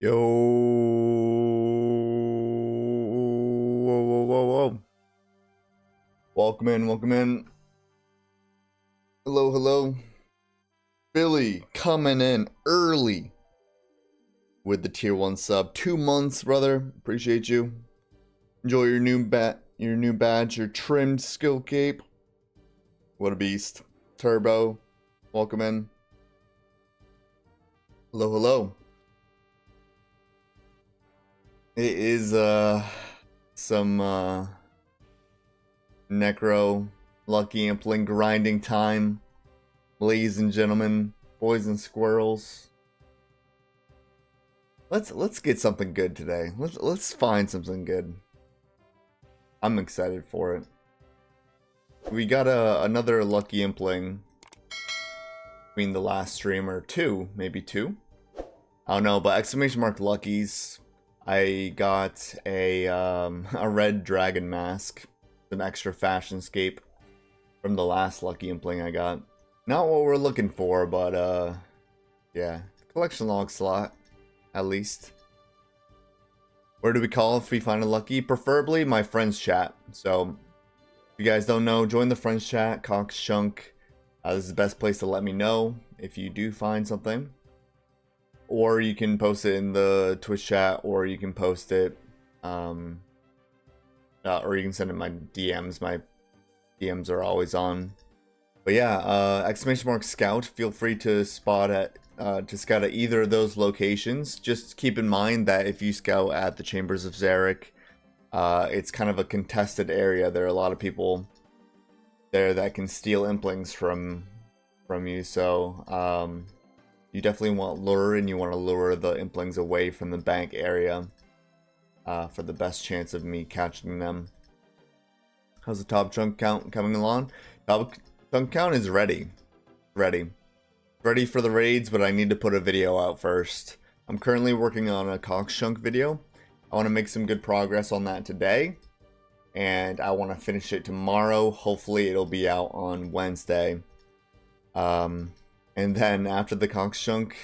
Yo, whoa, whoa, whoa, whoa. Welcome in, welcome in. Hello, hello. Billy coming in early with the tier 1 sub. 2 months, brother. Appreciate you. Enjoy your new badge, your trimmed skill cape. What a beast. Turbo, welcome in. Hello, hello. It is some Necro Lucky Impling grinding time, ladies and gentlemen, boys and squirrels. Let's get something good today. Let's find something good. I'm excited for it. We got another Lucky Impling between the last stream, or two, maybe two. I don't know, but exclamation mark luckies. I got a red dragon mask, some extra fashion scape from the last Lucky Impling I got. Not what we're looking for, but yeah, collection log slot, at least. Where do we call if we find a lucky? Preferably my friends chat. So, if you guys don't know, join the friends chat, Cox Chunk. This is the best place to let me know if you do find something. Or you can post it in the Twitch chat, or you can post it, or you can send it in my DMs. My DMs are always on. But yeah, exclamation mark scout. Feel free to scout at either of those locations. Just keep in mind that if you scout at the Chambers of Zarek, it's kind of a contested area. There are a lot of people there that can steal implings from you. So you definitely want lure, and you want to lure the implings away from the bank area for the best chance of me catching them. How's the top chunk count coming along? Top chunk count is ready for the raids, but I need to put a video out first. I'm currently working on a Cox chunk video. I want to make some good progress on that today, and I want to finish it tomorrow. Hopefully it'll be out on Wednesday. And then after the Cox chunk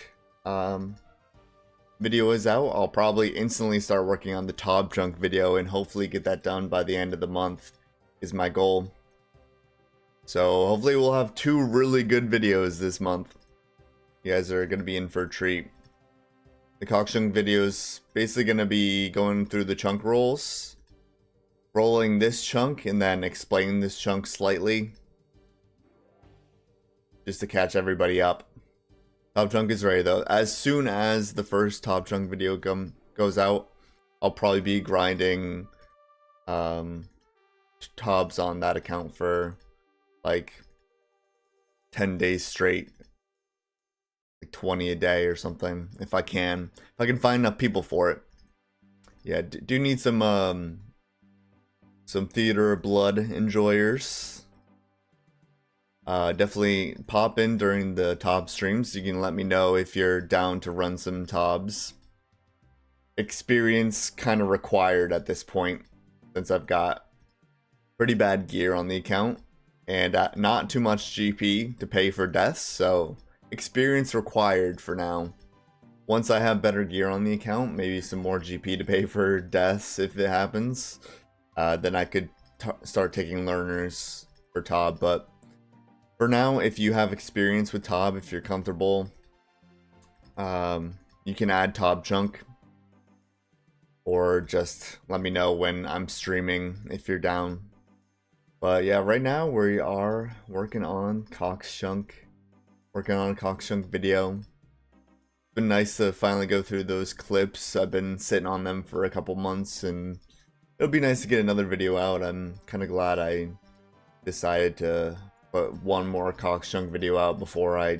video is out, I'll probably instantly start working on the top chunk video and hopefully get that done by the end of the month is my goal. So hopefully we'll have 2 really good videos this month. You guys are going to be in for a treat. The Cox chunk video is basically going to be going through the chunk rolls, rolling this chunk, and then explaining this chunk slightly, just to catch everybody up. Top chunk is ready though. As soon as the first top chunk video goes out, I'll probably be grinding tobs on that account for like 10 days straight, like 20 a day or something, if I can find enough people for it. Yeah, do need some theater of blood enjoyers. Definitely pop in during the Tob streams. You can let me know if you're down to run some Tobs. Experience kind of required at this point, since I've got pretty bad gear on the account and not too much GP to pay for deaths, so experience required for now. Once I have better gear on the account, maybe some more GP to pay for deaths if it happens, then I could start taking learners for Tob. But for now, if you have experience with Tob, if you're comfortable, you can add Tob chunk, or just let me know when I'm streaming if you're down. But yeah, right now we are working on Cox chunk, working on a Cox chunk video. It's been nice to finally go through those clips. I've been sitting on them for a couple months, and it'll be nice to get another video out. I'm kind of glad I decided to put one more Cox chunk video out before I,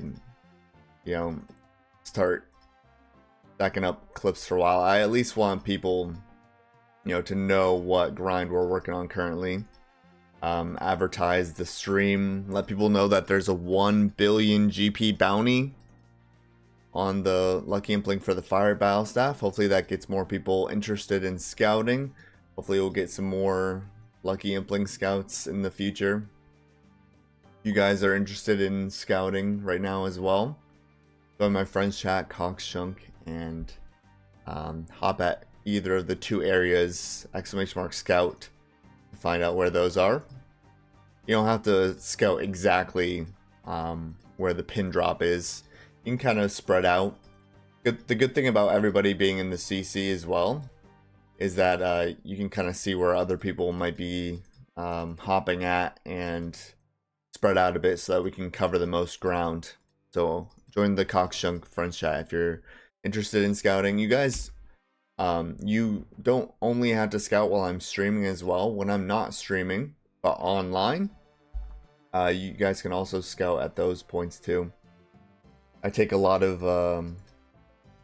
start stacking up clips for a while. I at least want people, to know what grind we're working on currently. Advertise the stream, let people know that there's a 1 billion GP bounty on the Lucky Impling for the Fire Battle Staff. Hopefully that gets more people interested in scouting. Hopefully we'll get some more Lucky Impling scouts in the future. You guys are interested in scouting right now as well, join my friends chat, Cox chunk, and hop at either of the 2 areas, !scout, to find out where those are. You don't have to scout exactly where the pin drop is. You can kind of spread out. The good thing about everybody being in the CC as well is that you can kind of see where other people might be hopping at and spread out a bit so that we can cover the most ground. So join the Cockshunk Friends chat if you're interested in scouting. You guys, you don't only have to scout while I'm streaming as well. When I'm not streaming, but online, you guys can also scout at those points too. I take a lot of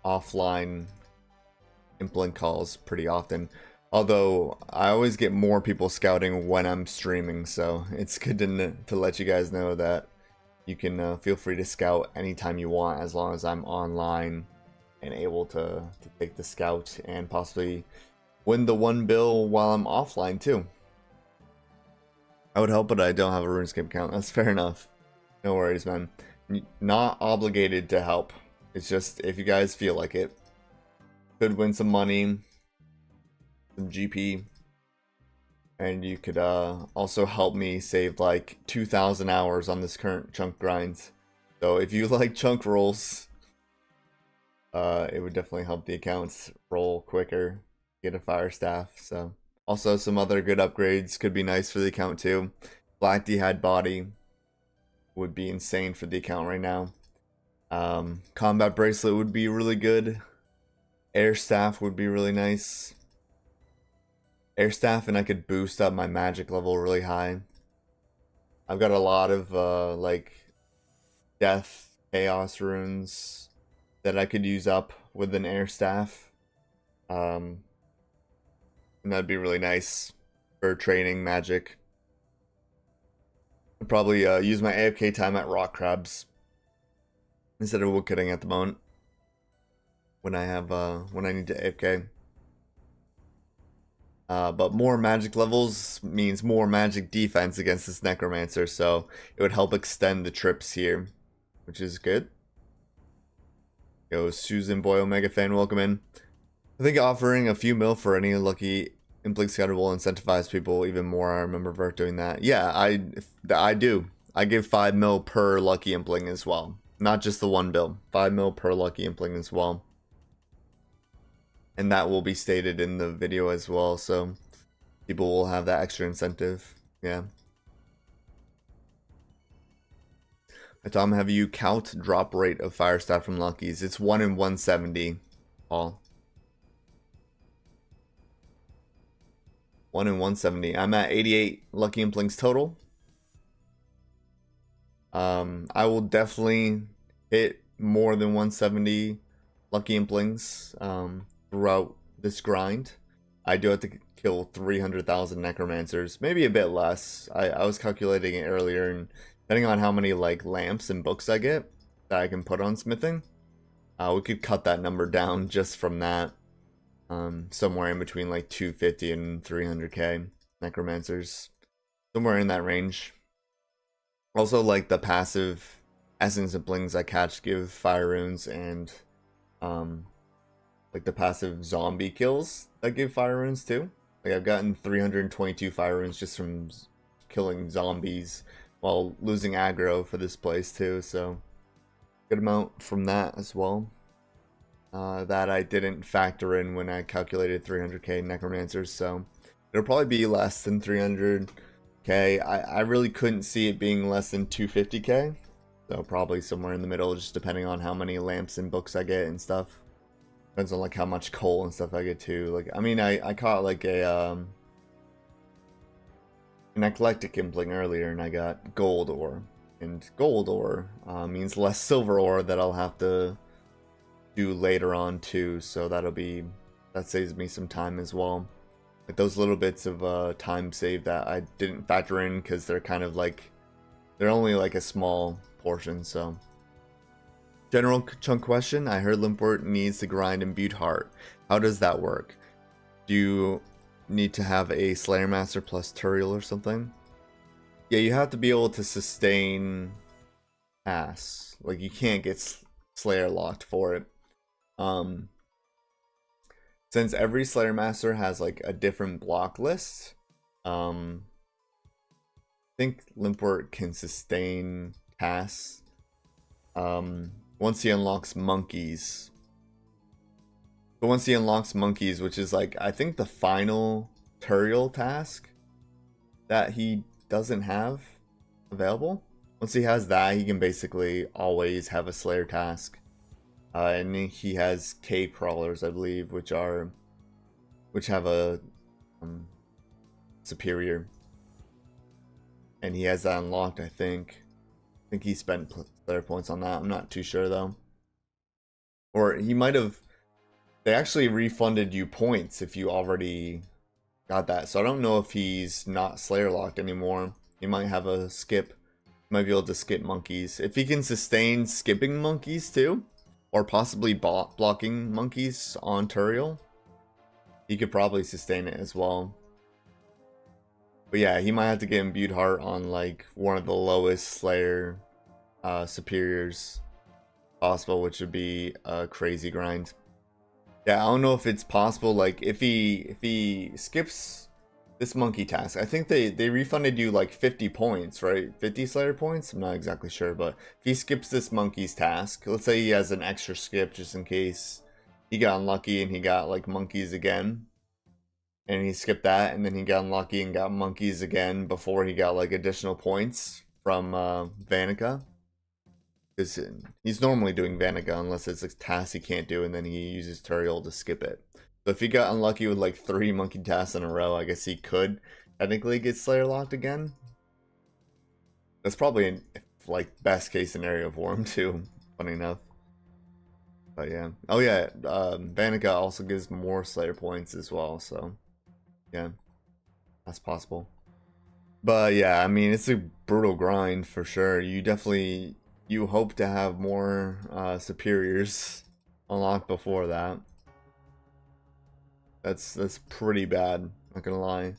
offline implink calls pretty often, although I always get more people scouting when I'm streaming, so it's good to let you guys know that you can feel free to scout anytime you want as long as I'm online and able to take the scout and possibly win the 1 bill while I'm offline too. I would help, but I don't have a RuneScape account. That's fair enough. No worries, man. Not obligated to help. It's just if you guys feel like it. Could win some money, some GP, and you could also help me save like 2,000 hours on this current chunk grind. So if you like chunk rolls, it would definitely help the accounts roll quicker, get a fire staff. So also some other good upgrades could be nice for the account too. Black D'hide body would be insane for the account right now. Combat bracelet would be really good. Air staff would be really nice. Air staff, and I could boost up my magic level really high. I've got a lot of like death, chaos runes that I could use up with an air staff. And that'd be really nice for training magic. I'd probably use my AFK time at rock crabs instead of woodcutting at the moment when I have when I need to AFK. But more magic levels means more magic defense against this Necromancer, so it would help extend the trips here, which is good. Yo, Susan Boyle Mega Fan, welcome in. I think offering a few mil for any lucky implink scouter will incentivize people even more. I remember Vert doing that. Yeah, I do. I give 5 mil per lucky implink as well. Not just the 1 bill. 5 mil per lucky implink as well. And that will be stated in the video as well, so people will have that extra incentive. Yeah. Tom, have you count drop rate of fire staff from luckies? It's 1 in 170, Paul. 1 in 170. I'm at 88 lucky implinks total. I will definitely hit more than 170 lucky implings throughout this grind. I do have to kill 300,000 necromancers, maybe a bit less. I was calculating it earlier, and depending on how many like lamps and books I get that I can put on smithing, we could cut that number down just from that. Somewhere in between like 250 and 300k necromancers, somewhere in that range. Also, like the passive essence implings I catch give fire runes, and like the passive zombie kills that give fire runes too. Like I've gotten 322 fire runes just from killing zombies while losing aggro for this place too, so good amount from that as well. That I didn't factor in when I calculated 300k necromancers, so it'll probably be less than 300k. I really couldn't see it being less than 250k, so probably somewhere in the middle, just depending on how many lamps and books I get and stuff. Depends on like how much coal and stuff I get too. Like I mean, I caught like a an eclectic impling earlier, and I got gold ore, and gold ore means less silver ore that I'll have to do later on too, so that saves me some time as well. Like those little bits of time saved that I didn't factor in because they're kind of like, they're only like a small portion. So general chunk question, I heard Limport needs to grind imbued heart. How does that work? Do you need to have a Slayer Master plus Turiel or something? Yeah, you have to be able to sustain pass. Like you can't get Slayer locked for it. since every Slayer Master has like a different block list, I think Limpwort can sustain tasks once he unlocks monkeys. But once he unlocks monkeys, which is like I think the final Turiel task that he doesn't have available. Once he has that, he can basically always have a Slayer task. And he has cave crawlers, I believe, which have a superior, and he has that unlocked. I think he spent Slayer points on that. I'm not too sure though, or he might have. They actually refunded you points if you already got that. So I don't know if he's not Slayer locked anymore. He might have a skip. Might be able to skip monkeys if he can sustain skipping monkeys too. Or possibly blocking monkeys on Turiel. He could probably sustain it as well. But yeah, he might have to get imbued heart on like one of the lowest Slayer superiors possible, which would be a crazy grind. Yeah, I don't know if it's possible. Like if he skips this monkey task, I think they refunded you like 50 points, right? 50 Slayer points? I'm not exactly sure, but if he skips this monkey's task, let's say he has an extra skip just in case he got unlucky and he got like monkeys again, and he skipped that, and then he got unlucky and got monkeys again before he got like additional points from Vanica. Because he's normally doing Vanica unless it's a task he can't do, and then he uses Turiel to skip it. So if he got unlucky with like 3 monkey tasks in a row, I guess he could technically get Slayer locked again. That's probably an like best case scenario for him too, funny enough. But yeah. Oh yeah, Vanica also gives more Slayer points as well, so yeah, that's possible. But yeah, I mean, it's a brutal grind for sure. You hope to have more superiors unlocked before that. That's pretty bad, not gonna lie.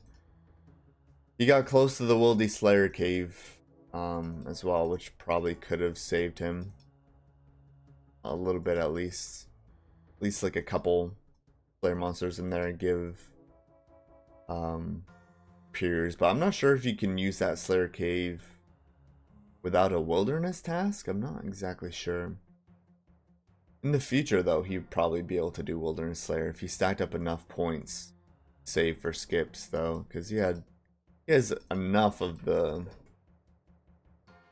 He got close to the Wildy Slayer cave as well, which probably could have saved him a little bit at least. At least like a couple Slayer monsters in there and give superiors. But I'm not sure if you can use that Slayer cave without a wilderness task. I'm not exactly sure. In the future, though, he'd probably be able to do Wilderness Slayer if he stacked up enough points. Save for skips, though, because he has enough of the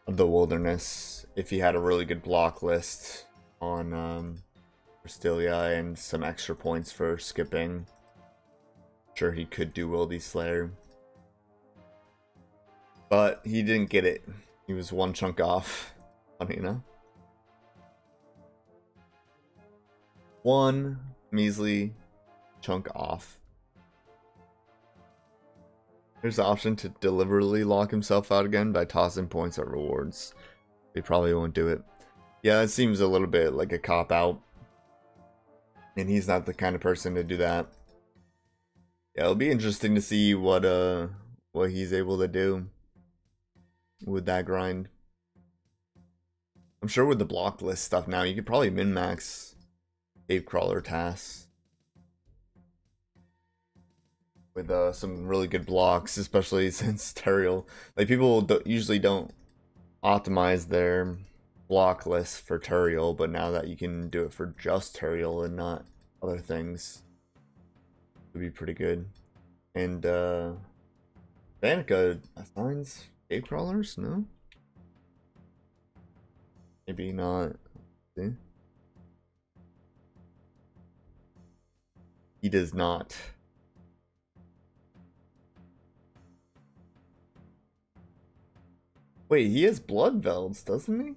wilderness if he had a really good block list on Cristelia and some extra points for skipping. Sure, he could do Wildy Slayer, but he didn't get it. He was one chunk off. Funny enough. One measly chunk off. There's the option to deliberately lock himself out again by tossing points at rewards. He probably won't do it. Yeah, that seems a little bit like a cop-out. And he's not the kind of person to do that. Yeah, it'll be interesting to see what he's able to do with that grind. I'm sure with the block list stuff now, you could probably min-max cave crawler tasks with some really good blocks, especially since Turiel, like people usually don't optimize their block list for Turiel, but now that you can do it for just Turiel and not other things, it would be pretty good. And Vanica assigns cave crawlers? No? Maybe not. See? He does not. Wait, he has blood velds, doesn't he?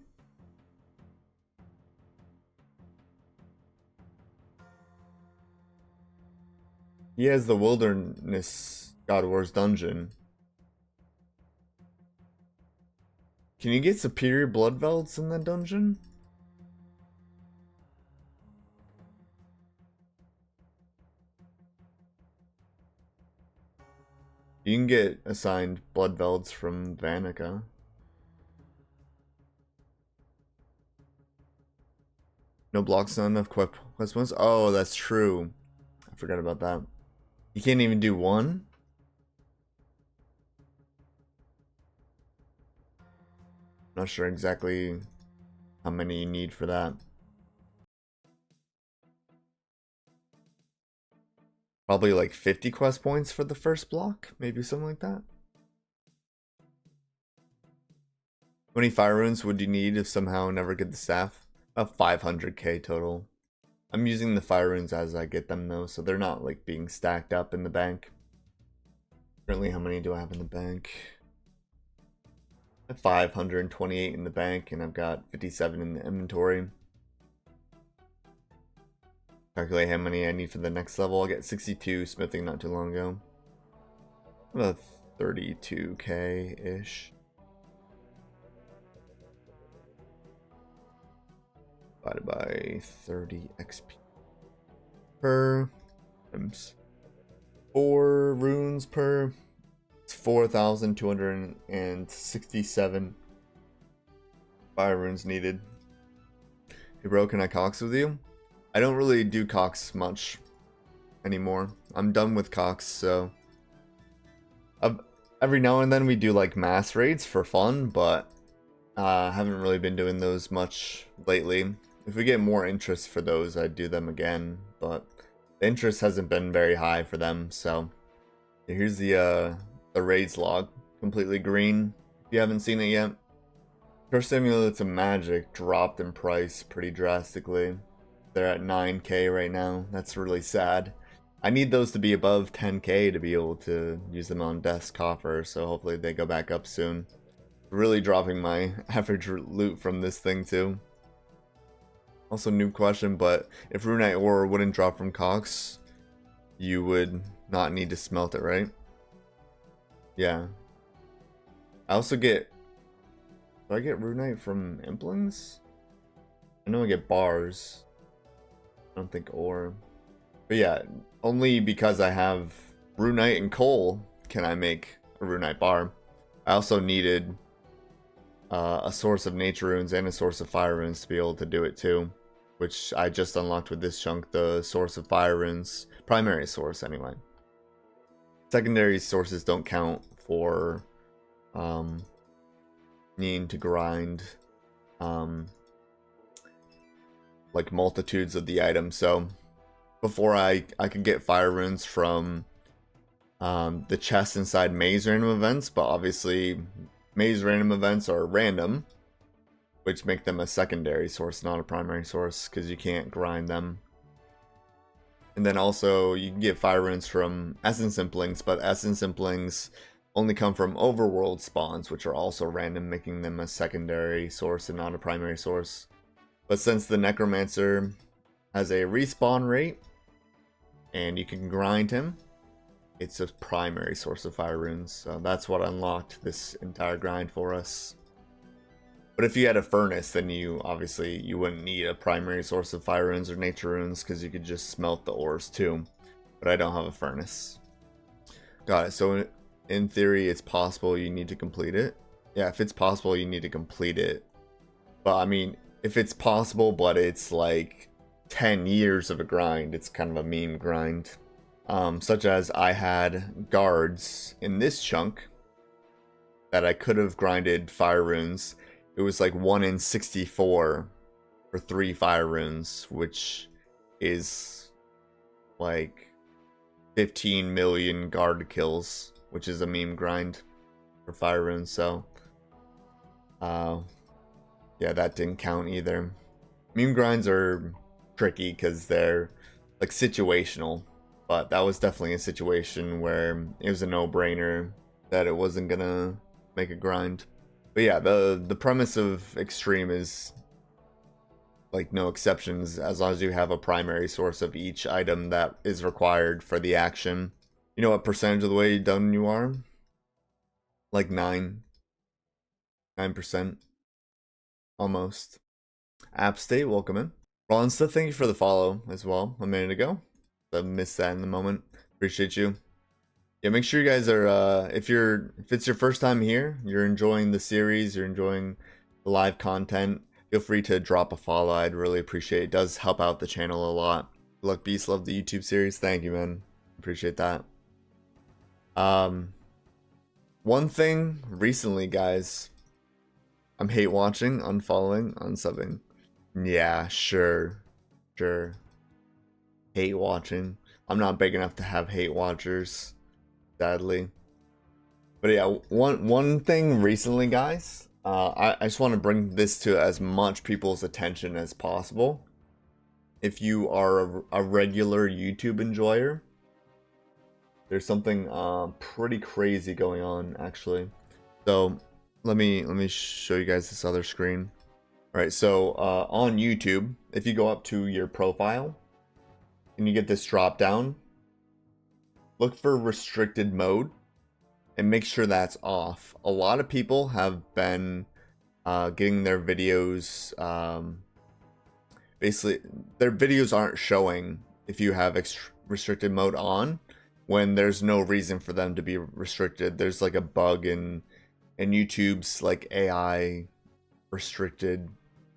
He has the Wilderness God Wars dungeon. Can you get superior blood velds in that dungeon? You can get assigned blood velds from Vanica. No blocks, none of quest points. Oh, that's true. I forgot about that. You can't even do one? Not sure exactly how many you need for that. Probably like 50 quest points for the first block, maybe something like that. How many fire runes would you need if somehow never get the staff? About 500k total. I'm using the fire runes as I get them though, so they're not like being stacked up in the bank. Currently, how many do I have in the bank? I have 528 in the bank, and I've got 57 in the inventory. Calculate how many I need for the next level. I'll get 62 smithing not too long ago. About 32k-ish. Divided by 30 XP per times 4 runes per. It's 4,267 fire runes needed. Hey bro, can I cox with you? I don't really do cox much anymore. I'm done with cox, so every now and then we do like mass raids for fun, but haven't really been doing those much lately. If we get more interest for those, I'd do them again, but the interest hasn't been very high for them. So here's the raids log, completely green. If you haven't seen it yet, First Amulets of Magic dropped in price pretty drastically. They're at 9k right now. That's really sad. I need those to be above 10k to be able to use them on Death's Coffer, so hopefully they go back up soon. Really dropping my average loot from this thing too. Also, new question, but if Runite ore wouldn't drop from Cox, you would not need to smelt it, right? Yeah. I also get... Do I get Runite from Implings? I know I get bars. I don't think ore. But yeah, only because I have Runite and coal can I make a Runite bar. I also needed a source of nature runes and a source of fire runes to be able to do it too, which I just unlocked with this chunk, the source of fire runes. Primary source anyway. Secondary sources don't count for needing to grind like multitudes of the items. So before I could get fire runes from the chests inside maze random events, but obviously maze random events are random, which make them a secondary source, not a primary source, because you can't grind them. And then also you can get fire runes from essence implings, but essence implings only come from overworld spawns, which are also random, making them a secondary source and not a primary source. But since the Necromancer has a respawn rate and you can grind him, it's a primary source of fire runes. So that's what unlocked this entire grind for us. But if you had a furnace, then you wouldn't need a primary source of fire runes or nature runes, because you could just smelt the ores too. But I don't have a furnace. Got it. So in theory, it's possible you need to complete it. Yeah, if it's possible, you need to complete it. But I mean, if it's possible, but it's like 10 years of a grind, it's kind of a meme grind. Such as I had guards in this chunk that I could have grinded fire runes. It was like 1 in 64 for 3 fire runes, which is like 15 million guard kills, which is a meme grind for fire runes. So yeah, that didn't count either. Meme grinds are tricky because they're like situational, but that was definitely a situation where it was a no-brainer that it wasn't gonna make a grind. But yeah, the premise of Extreme is like no exceptions, as long as you have a primary source of each item that is required for the action. You know what percentage of the way done you are? Like 9%. Almost. App State, welcome in. Ronsta, thank you for the follow as well a minute ago. I missed that in the moment. Appreciate you. Yeah, make sure you guys are, if it's your first time here, you're enjoying the series, you're enjoying the live content, feel free to drop a follow. I'd really appreciate it. It does help out the channel a lot. Luck Beast, love the YouTube series. Thank you, man. Appreciate that. One thing recently, guys, I'm hate watching, unfollowing, unsubbing. Yeah, sure. Hate watching. I'm not big enough to have hate watchers, sadly. But yeah, one thing recently, guys, I just want to bring this to as much people's attention as possible. If you are a regular YouTube enjoyer, there's something pretty crazy going on, actually. So let me show you guys this other screen. All right, so on YouTube, if you go up to your profile and you get this drop down, look for restricted mode and make sure that's off. A lot of people have been getting their videos, basically their videos aren't showing if you have restricted mode on when there's no reason for them to be restricted. There's like a bug in YouTube's like AI restricted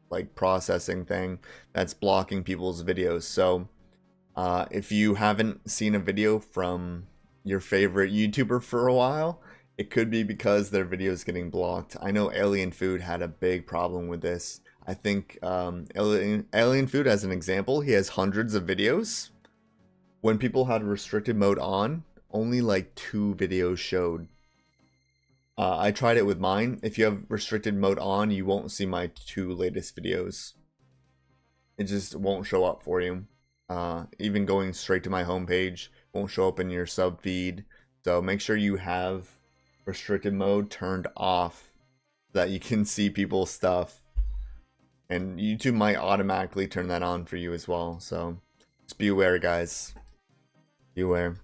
like processing thing that's blocking people's videos. So if you haven't seen a video from your favorite YouTuber for a while, it could be because their video is getting blocked. I know Alien Food had a big problem with this. I think Alien Food, as an example, he has hundreds of videos. When people had restricted mode on, only like 2 videos showed. I tried it with mine. If you have restricted mode on, you won't see my 2 latest videos. It just won't show up for you. Even going straight to my homepage won't show up in your sub feed. So make sure you have restricted mode turned off so that you can see people's stuff. And YouTube might automatically turn that on for you as well. So just be aware, guys. Be aware.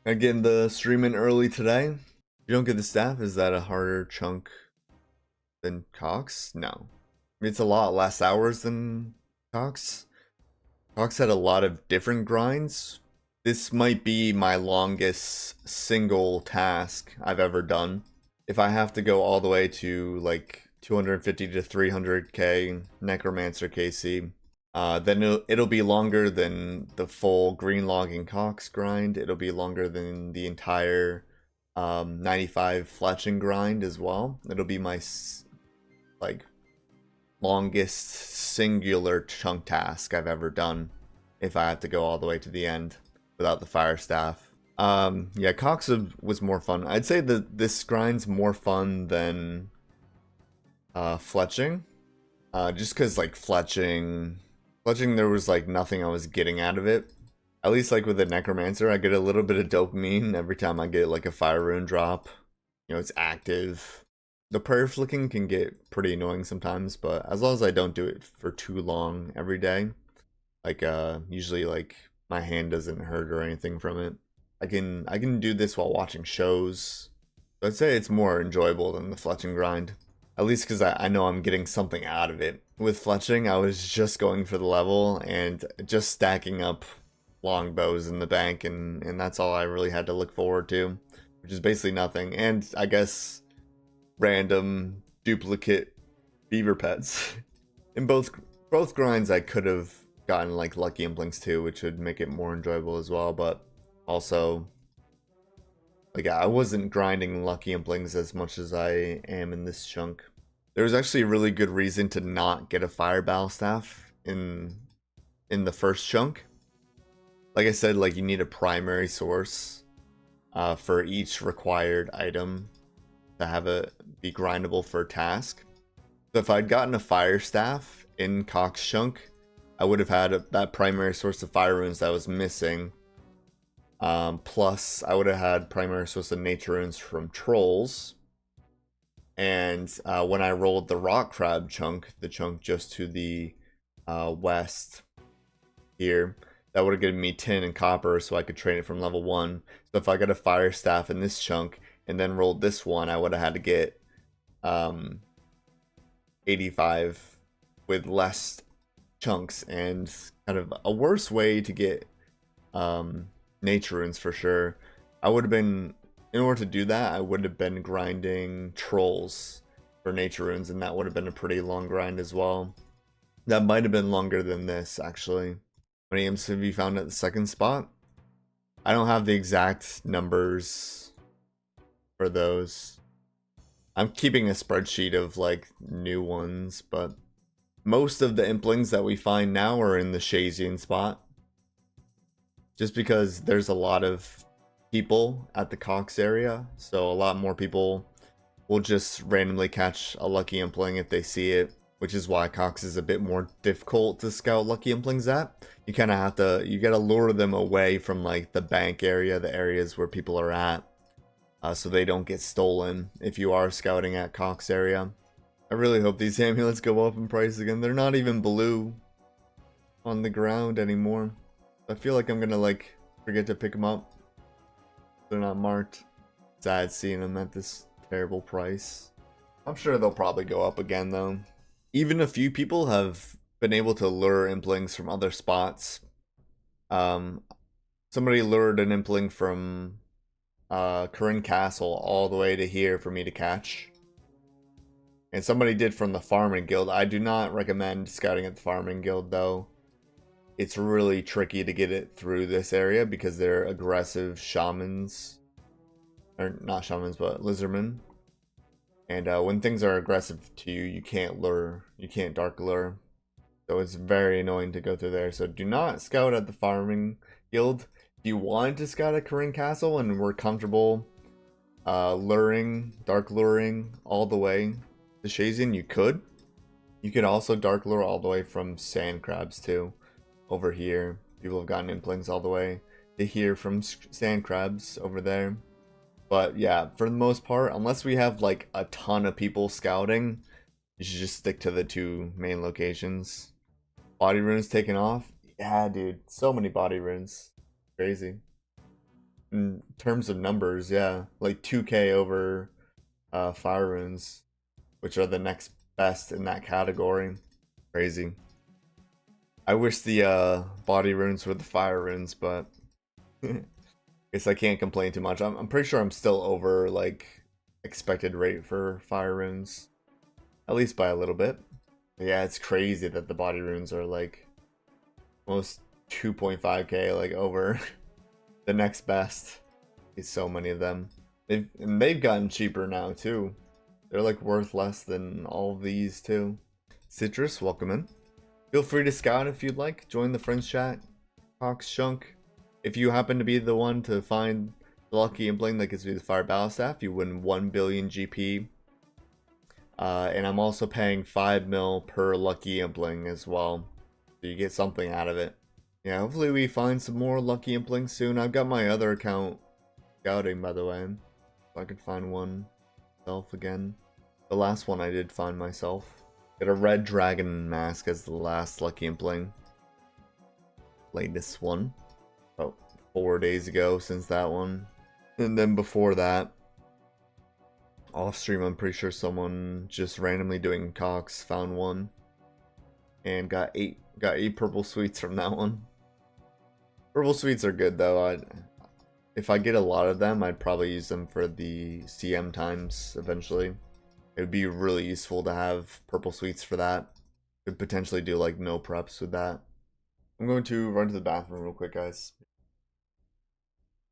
Again, the stream in early today. If you don't get the staff, is that a harder chunk than Cox? No. It's a lot less hours than Cox. Cox had a lot of different grinds. This might be my longest single task I've ever done. If I have to go all the way to like 250 to 300k Necromancer KC, then it'll be longer than the full green logging Cox grind. It'll be longer than the entire 95 fletching grind as well. It'll be my like longest singular chunk task I've ever done if I have to go all the way to the end without the fire staff. Yeah, Cox was more fun. I'd say that this grind's more fun than fletching, just because like fletching there was like nothing I was getting out of it. At least like with the Necromancer, I get a little bit of dopamine every time I get like a fire rune drop. You know, it's active. The prayer flicking can get pretty annoying sometimes, but as long as I don't do it for too long every day, like usually like my hand doesn't hurt or anything from it. I can do this while watching shows. So I'd say it's more enjoyable than the fletching grind. At least because I know I'm getting something out of it. With fletching, I was just going for the level and just stacking up longbows in the bank, and that's all I really had to look forward to, which is basically nothing. And I guess random duplicate beaver pets. In both grinds, I could have gotten like lucky implings too, which would make it more enjoyable as well, but also like I wasn't grinding lucky implings as much as I am in this chunk. There was actually a really good reason to not get a fire battle staff in the first chunk. Like I said, like you need a primary source for each required item to have it be grindable for a task. So if I'd gotten a fire staff in Cox chunk, I would have had that primary source of fire runes that I was missing. Plus, I would have had primary source of nature runes from trolls. And when I rolled the rock crab chunk, the chunk just to the west here, that would have given me tin and copper so I could train it from level 1. So if I got a fire staff in this chunk and then rolled this one, I would have had to get 85 with less chunks, and kind of a worse way to get nature runes for sure. I would have been, in order to do that, I would have been grinding trolls for nature runes, and that would have been a pretty long grind as well. That might have been longer than this, actually. many imps have you found at the second spot? I don't have the exact numbers for those. I'm keeping a spreadsheet of like new ones, but most of the implings that we find now are in the Shazian spot. Just because there's a lot of people at the Cox area, so a lot more people will just randomly catch a lucky impling if they see it, which is why Cox is a bit more difficult to scout lucky implings at. You kind of have to, you gotta lure them away from like the bank area, the areas where people are at, so they don't get stolen if you are scouting at Cox area. I really hope these amulets go up in price again. They're not even blue on the ground anymore. I feel like I'm gonna like forget to pick them up. They're not marked. Sad seeing them at this terrible price. I'm sure they'll probably go up again though. Even a few people have been able to lure implings from other spots. Somebody lured an impling from Corinne Castle all the way to here for me to catch. And somebody did from the Farming Guild. I do not recommend scouting at the Farming Guild though. It's really tricky to get it through this area because they're aggressive shamans. Or not shamans, but lizardmen. And when things are aggressive to you, you can't lure. You can't dark lure. So it's very annoying to go through there. So do not scout at the Farming Guild. If you wanted to scout at Corinne Castle and were comfortable luring, dark luring all the way to Shazian, you could. You could also dark lure all the way from sand crabs too. Over here, people have gotten implings all the way to here from sand crabs over there. But yeah, for the most part, unless we have like a ton of people scouting, you should just stick to the two main locations. Body runes taken off? Yeah, dude, so many body runes. Crazy. In terms of numbers, yeah, like 2k over fire runes, which are the next best in that category. Crazy. I wish the body runes were the fire runes, but guess I can't complain too much. I'm pretty sure I'm still over like expected rate for fire runes, at least by a little bit. But yeah, it's crazy that the body runes are like almost 2.5k like over the next best. There's so many of them. They've gotten cheaper now too. They're like worth less than all of these too. Citrus, welcome in. Feel free to scout if you'd like. Join the friends chat. Cox Shunk. If you happen to be the one to find the lucky impling that gives me the fire battle staff, you win 1 billion GP. And I'm also paying 5 mil per lucky impling as well. So you get something out of it. Yeah, hopefully we find some more lucky implings soon. I've got my other account scouting, by the way. If I could find one myself again. The last one I did find myself. Got a red dragon mask as the last lucky impling. Latest one. About 4 days ago since that one. And then before that, off stream, I'm pretty sure someone just randomly doing Cox found one. And got eight purple sweets from that one. Purple sweets are good though. If I get a lot of them, I'd probably use them for the CM times eventually. It would be really useful to have purple sweets for that. Could potentially do like no preps with that. I'm going to run to the bathroom real quick, guys.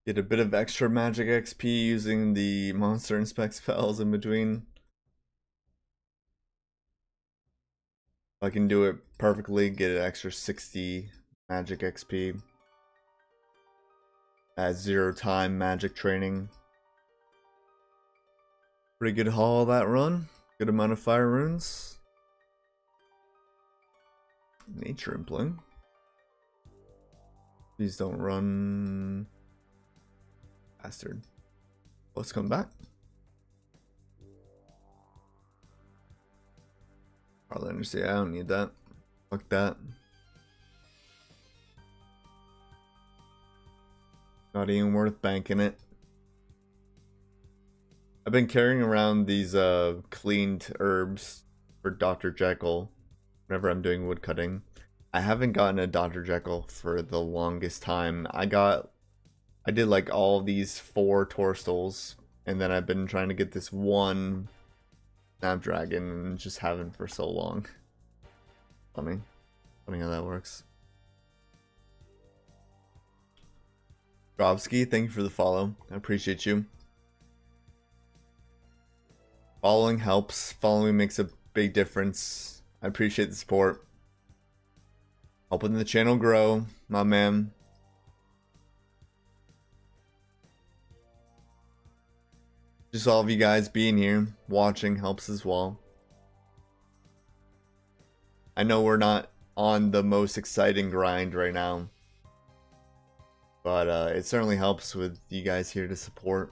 Get a bit of extra magic XP using the monster inspect spells in between. If I can do it perfectly, get an extra 60 magic XP. At 0 time magic training. Pretty good haul that run. Good amount of fire runes. Nature impling. Please don't run. Bastard. Let's come back. Probably understand. I don't need that. Fuck that. Not even worth banking it. I've been carrying around these cleaned herbs for Dr. Jekyll whenever I'm doing woodcutting. I haven't gotten a Dr. Jekyll for the longest time. I did like all of these 4 Torstals, and then I've been trying to get this one Snapdragon and just haven't for so long. Funny how that works. Dropski, thank you for the follow. I appreciate you. Following helps. Following makes a big difference. I appreciate the support. Helping the channel grow, my man. Just all of you guys being here, watching helps as well. I know we're not on the most exciting grind right now, but it certainly helps with you guys here to support.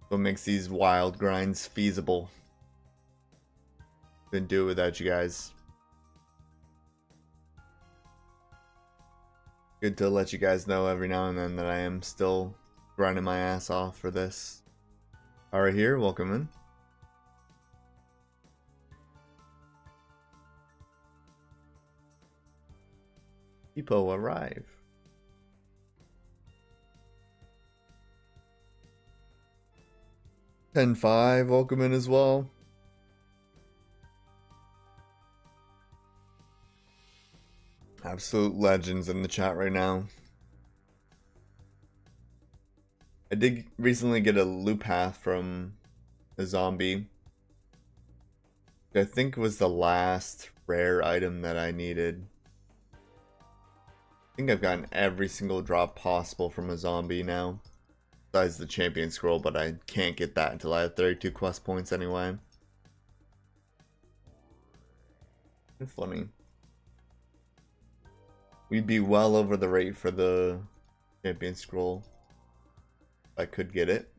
What makes these wild grinds feasible. Couldn't do it without you guys. Good to let you guys know every now and then that I am still grinding my ass off for this. Alright, here, welcome in. People arrive. $10.5, welcome in as well. Absolute legends in the chat right now. I did recently get a loot path from a zombie. I think it was the last rare item that I needed. I think I've gotten every single drop possible from a zombie now. Besides the champion scroll, but I can't get that until I have 32 quest points anyway. It's funny. We'd be well over the rate for the champion scroll if I could get it.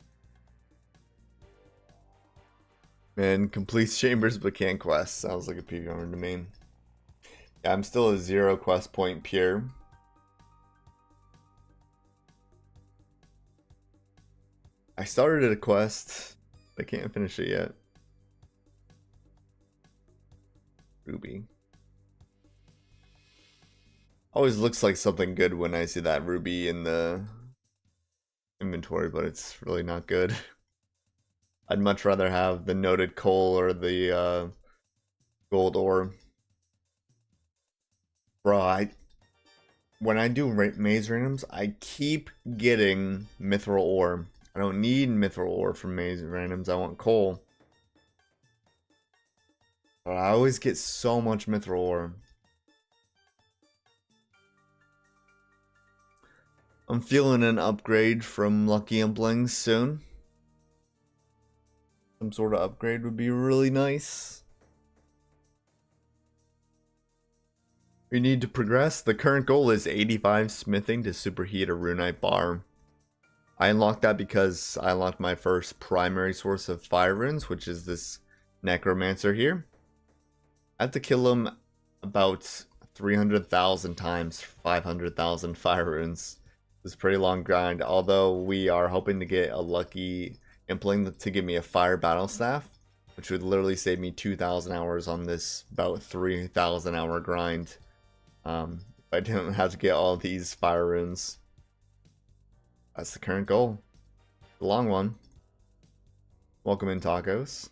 Man, completes chambers but can't quest. Sounds like a PvR to me. Yeah, I'm still a 0 quest point pure. I started a quest. I can't finish it yet. Ruby. Always looks like something good when I see that ruby in the inventory, but it's really not good. I'd much rather have the noted coal or the gold ore. Bro, when I do maze randoms, I keep getting mithril ore. I don't need mithril ore from maze randoms, I want coal. But I always get so much mithril ore. I'm feeling an upgrade from Lucky Implings soon. Some sort of upgrade would be really nice. We need to progress. The current goal is 85 smithing to superheat a runite bar. I unlocked that because I unlocked my first primary source of fire runes, which is this Necromancer here. I have to kill him about 300,000 times 500,000 fire runes. It's a pretty long grind, although we are hoping to get a lucky impling to give me a fire battle staff, which would literally save me 2,000 hours on this about 3,000 hour grind. If I didn't have to get all these fire runes. That's the current goal. The long one. Welcome in, tacos.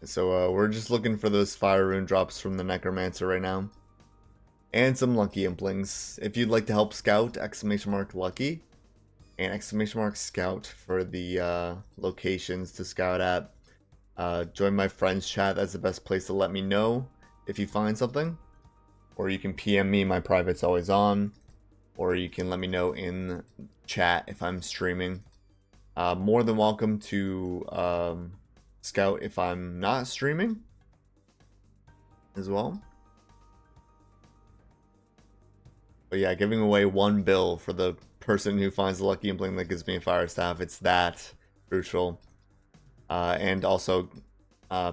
So we're just looking for those fire rune drops from the Necromancer right now. And some lucky implings. If you'd like to help scout, !lucky. And !scout for the locations to scout at. Join my friends chat. That's the best place to let me know if you find something. Or you can PM me, my private's always on. Or you can let me know in chat if I'm streaming. More than welcome to scout if I'm not streaming as well. But yeah, giving away 1 bill for the person who finds the lucky impling that gives me a fire staff, it's that crucial. And also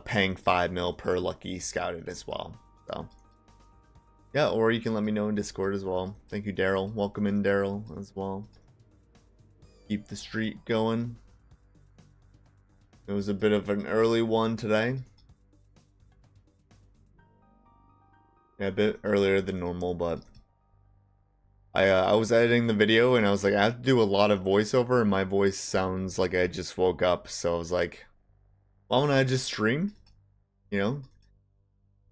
paying 5 mil per lucky scouted as well. So yeah, or you can let me know in Discord as well. Thank you, Daryl. Welcome in, Daryl, as well. Keep the streak going. It was a bit of an early one today. Yeah, a bit earlier than normal, but I was editing the video and I was like, I have to do a lot of voiceover and my voice sounds like I just woke up. So I was like, why don't I just stream? You know?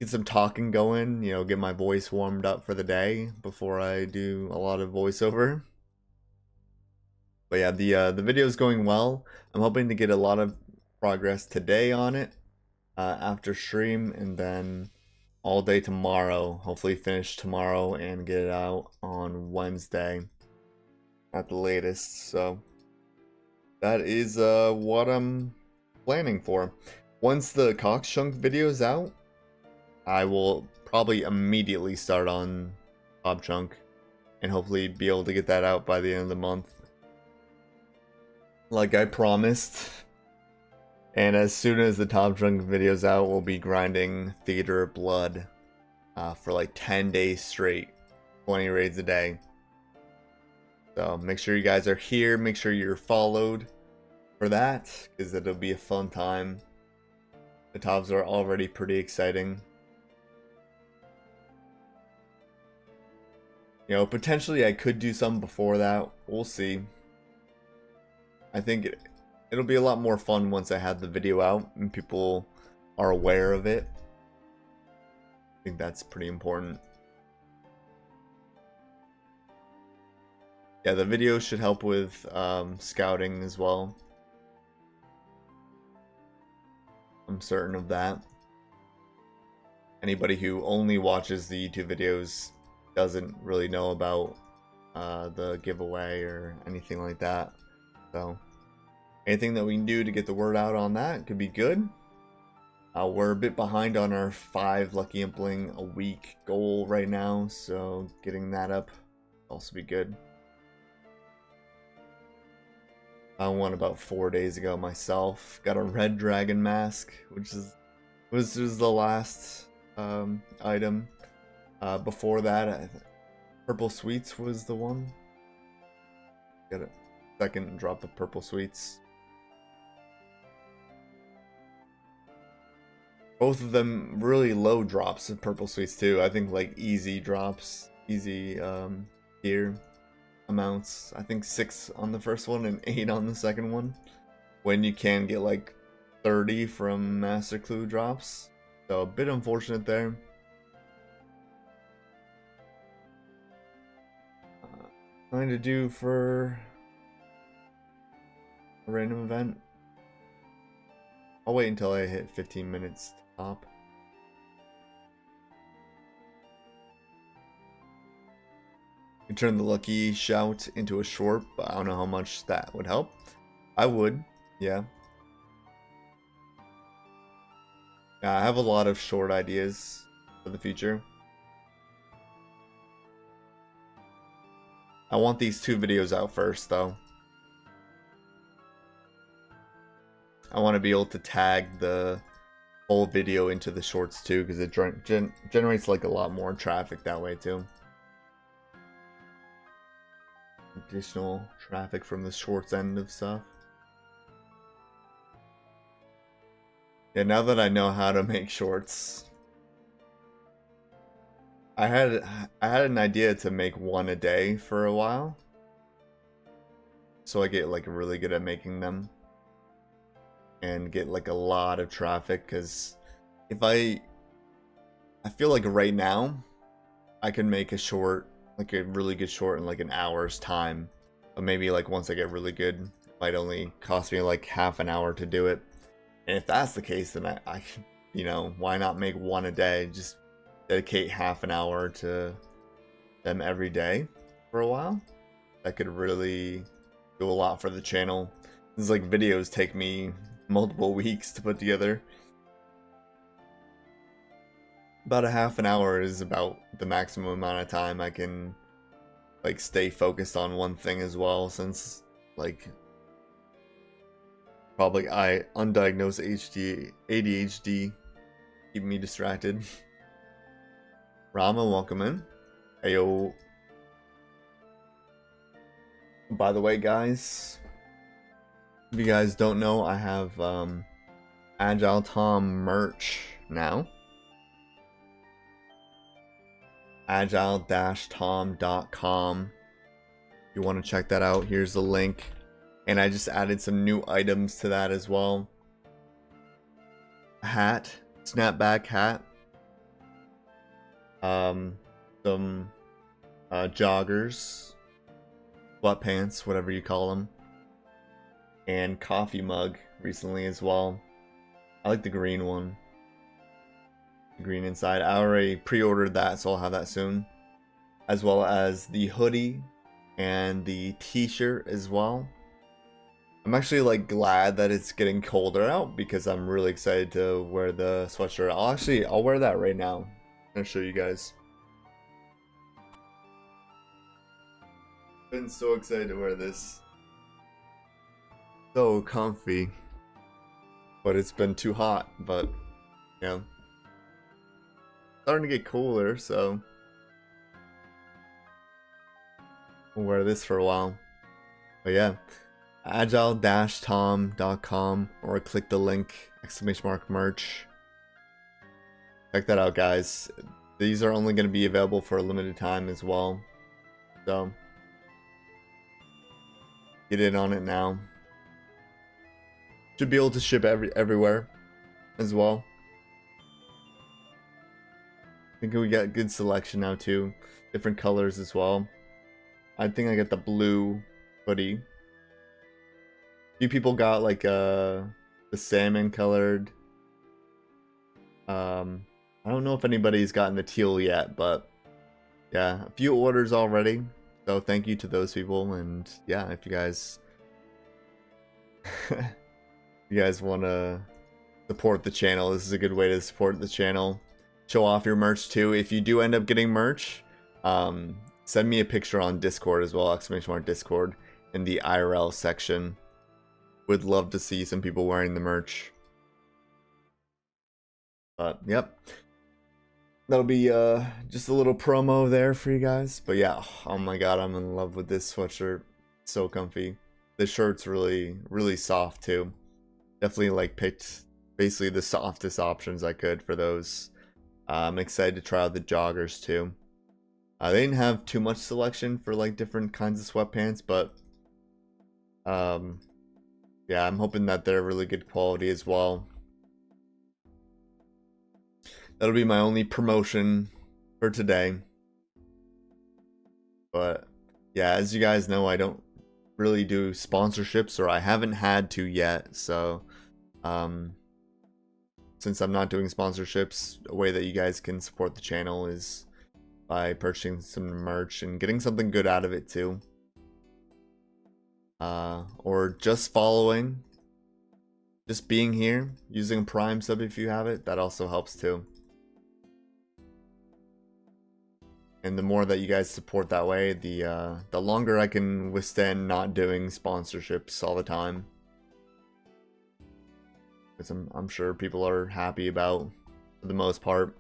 get some talking going, you know, get my voice warmed up for the day before I do a lot of voiceover. But yeah, the video is going well. I'm hoping to get a lot of progress today on it after stream, and then all day tomorrow. Hopefully finish tomorrow and get it out on Wednesday at the latest. So that is what I'm planning for. Once the Cox Chunk video is out, I will probably immediately start on Top Chunk and hopefully be able to get that out by the end of the month, like I promised. And as soon as the Top Chunk video's out, we'll be grinding Theater of Blood for like 10 days straight, 20 raids a day. So make sure you guys are here, make sure you're followed for that, because it'll be a fun time. The tops are already pretty exciting. You know, potentially I could do some before that. We'll see. I think it'll be a lot more fun once I have the video out and people are aware of it. I think that's pretty important. Yeah, the video should help with scouting as well. I'm certain of that. Anybody who only watches the YouTube videos doesn't really know about the giveaway or anything like that. So anything that we can do to get the word out on that could be good. We're a bit behind on our 5 Lucky Impling a week goal right now, so getting that up will also be good. I won about 4 days ago myself. Got a red dragon mask, which was the last item. Before that, purple sweets was the one. Got a second drop of purple sweets. Both of them really low drops of purple sweets too. I think like easy drops, easy tier amounts. I think 6 on the first one and 8 on the second one. When you can get like 30 from Master Clue drops. So a bit unfortunate there. Trying to do for a random event. I'll wait until I hit 15 minutes top. You turn the lucky shout into a short, but I don't know how much that would help. I would, yeah. Yeah, I have a lot of short ideas for the future. I want these 2 videos out first, though. I want to be able to tag the whole video into the shorts too, because it generates like a lot more traffic that way too. Additional traffic from the shorts end of stuff. Yeah, now that I know how to make shorts, I had an idea to make 1 a day for a while, so I get like really good at making them and get like a lot of traffic. Because if I feel like right now I can make a short, like a really good short, in like an hour's time, but maybe like once I get really good, it might only cost me like half an hour to do it. And if that's the case, then I you know, why not make 1 a day? Just dedicate half an hour to them every day for a while. That could really do a lot for the channel. These like videos take me multiple weeks to put together. About a half an hour is about the maximum amount of time I can like stay focused on one thing as well, since like probably undiagnosed ADHD keep me distracted. Rama, welcome in. Heyo. By the way, guys, if you guys don't know, I have Agile Tom merch now. Agile-tom.com. If you want to check that out, here's the link. And I just added some new items to that as well. A hat, snapback hat. some joggers, sweatpants, whatever you call them, and coffee mug recently as well. I like the green one. The green inside. I already pre-ordered that, so I'll have that soon. As well as the hoodie and the t-shirt as well. I'm actually like glad that it's getting colder out because I'm really excited to wear the sweatshirt. I'll wear that right now. I'll show you guys. Been so excited to wear this. So comfy. But it's been too hot, but yeah. Starting to get cooler, so we'll wear this for a while. But yeah, agile-tom.com, or click the link, !merch. Check that out, guys. These are only going to be available for a limited time as well, so get in on it now. Should be able to ship everywhere as well. I think we got good selection now too, different colors as well. I think I got the blue hoodie. A few people got like the salmon colored. I don't know if anybody's gotten the teal yet, but yeah, a few orders already. So thank you to those people, and yeah, if you guys want to support the channel, this is a good way to support the channel. Show off your merch too. If you do end up getting merch, send me a picture on Discord as well, !Discord, in the IRL section. Would love to see some people wearing the merch. But yep, that'll be just a little promo there for you guys. But yeah, oh my god, I'm in love with this sweatshirt. So comfy. The shirt's really soft too. Definitely like picked basically the softest options I could for those. I'm excited to try out the joggers too. They didn't have too much selection for like different kinds of sweatpants, but yeah, I'm hoping that they're really good quality as well. That'll be my only promotion for today. But yeah, as you guys know, I don't really do sponsorships, or I haven't had to yet, so since I'm not doing sponsorships, a way that you guys can support the channel is by purchasing some merch and getting something good out of it too. Or just following, just being here, using a Prime sub if you have it, that also helps too. And the more that you guys support that way, the longer I can withstand not doing sponsorships all the time. Because I'm sure people are happy about, for the most part.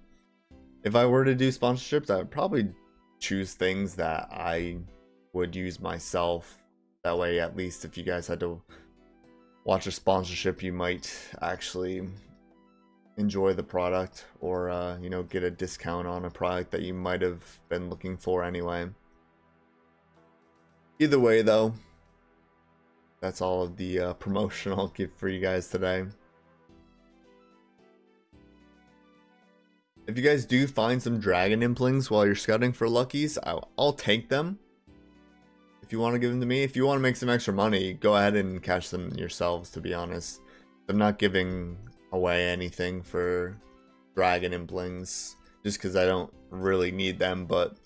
If I were to do sponsorships, I would probably choose things that I would use myself. That way, at least if you guys had to watch a sponsorship, you might actually enjoy the product, or you know, get a discount on a product that you might have been looking for anyway. Either way though, that's all of the promotion I'll give for you guys today. If you guys do find some dragon implings while you're scouting for luckies, I'll take them. If you want to give them to me, if you want to make some extra money, go ahead and catch them yourselves, to be honest. I'm not giving away anything for dragon implings just because I don't really need them, but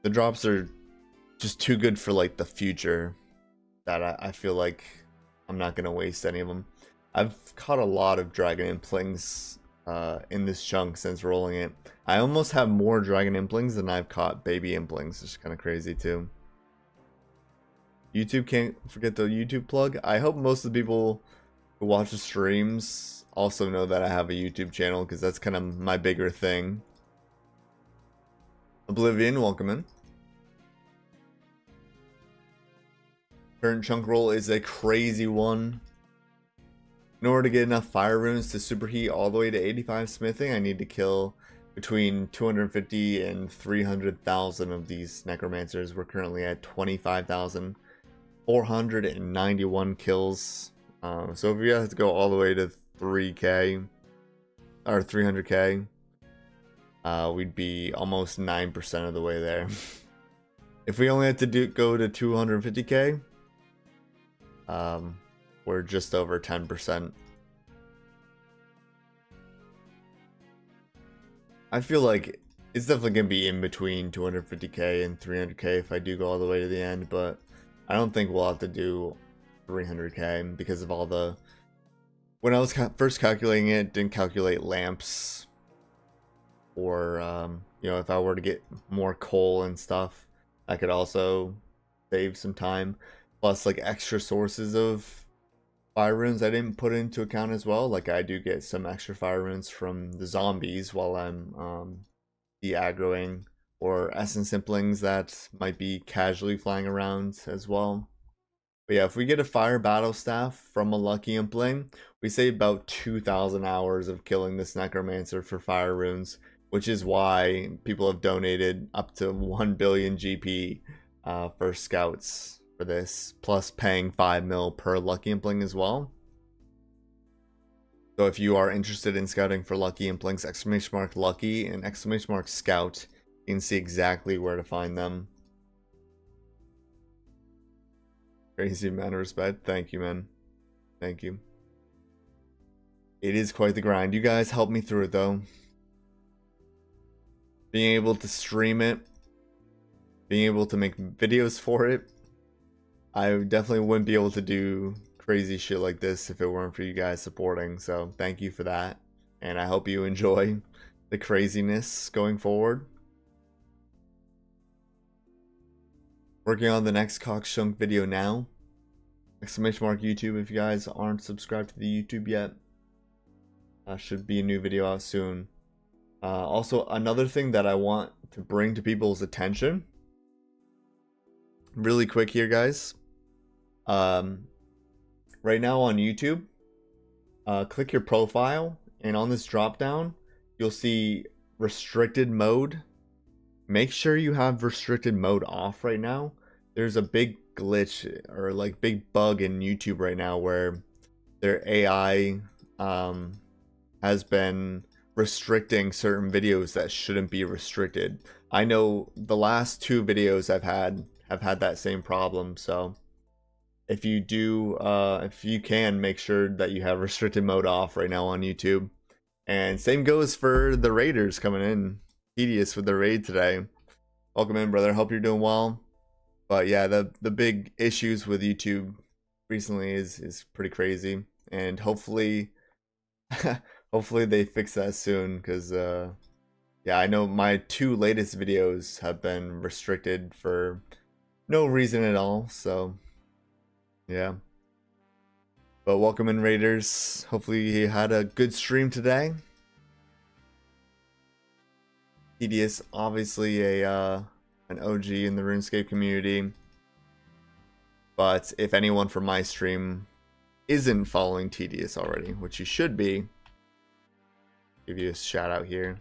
the drops are just too good for like the future that I feel like I'm not gonna waste any of them. I've caught a lot of dragon implings in this chunk since rolling it. I almost have more dragon implings than I've caught baby implings, which is kind of crazy too. YouTube, can't forget the YouTube plug. I hope most of the people who watch the streams also know that I have a YouTube channel, because that's kind of my bigger thing. Oblivion, welcome in. Current chunk roll is a crazy one. In order to get enough fire runes to superheat all the way to 85 smithing, I need to kill between 250 and 300,000 of these necromancers. We're currently at 25,491 kills. So if you have to go all the way to 3k or 300k, we'd be almost 9% of the way there. If we only had to go to 250k, we're just over 10%. I feel like it's definitely going to be in between 250k and 300k if I do go all the way to the end, but I don't think we'll have to do 300k because of all the... When I was first calculating it, didn't calculate lamps or, you know, if I were to get more coal and stuff, I could also save some time. Plus, like, extra sources of fire runes I didn't put into account as well. Like, I do get some extra fire runes from the zombies while I'm de-aggroing, or essence simplings that might be casually flying around as well. But yeah, if we get a fire battle staff from a lucky impling, we save about 2,000 hours of killing this necromancer for fire runes, which is why people have donated up to 1 billion GP for scouts for this, plus paying 5 mil per lucky impling as well. So if you are interested in scouting for lucky implings, !lucky and !scout, you can see exactly where to find them. Crazy amount of respect. Thank you, man. Thank you. It is quite the grind. You guys help me through it, though. Being able to stream it, being able to make videos for it, I definitely wouldn't be able to do crazy shit like this if it weren't for you guys supporting. So thank you for that. And I hope you enjoy the craziness going forward. Working on the next Cockshunk video now. !YouTube if you guys aren't subscribed to the YouTube yet. Should be a new video out soon. Also, another thing that I want to bring to people's attention. Really quick here, guys. Right now on YouTube, click your profile, and on this drop down, you'll see restricted mode. Make sure you have restricted mode off right now. There's a big glitch or like big bug in YouTube right now where their AI has been restricting certain videos that shouldn't be restricted. I know the last 2 videos I've had have had that same problem, so if you do, if you can, make sure that you have restricted mode off right now on YouTube. And same goes for the raiders coming in. Tedious with the raid today. Welcome in, brother. Hope you're doing well. But yeah, the big issues with YouTube recently is pretty crazy, and hopefully hopefully they fix that soon, because yeah, I know my 2 latest videos have been restricted for no reason at all, so yeah. But welcome in, raiders. Hopefully you had a good stream today. Tedious, obviously an OG in the RuneScape community, but if anyone from my stream isn't following Tedious already, which you should be, give you a shout out here.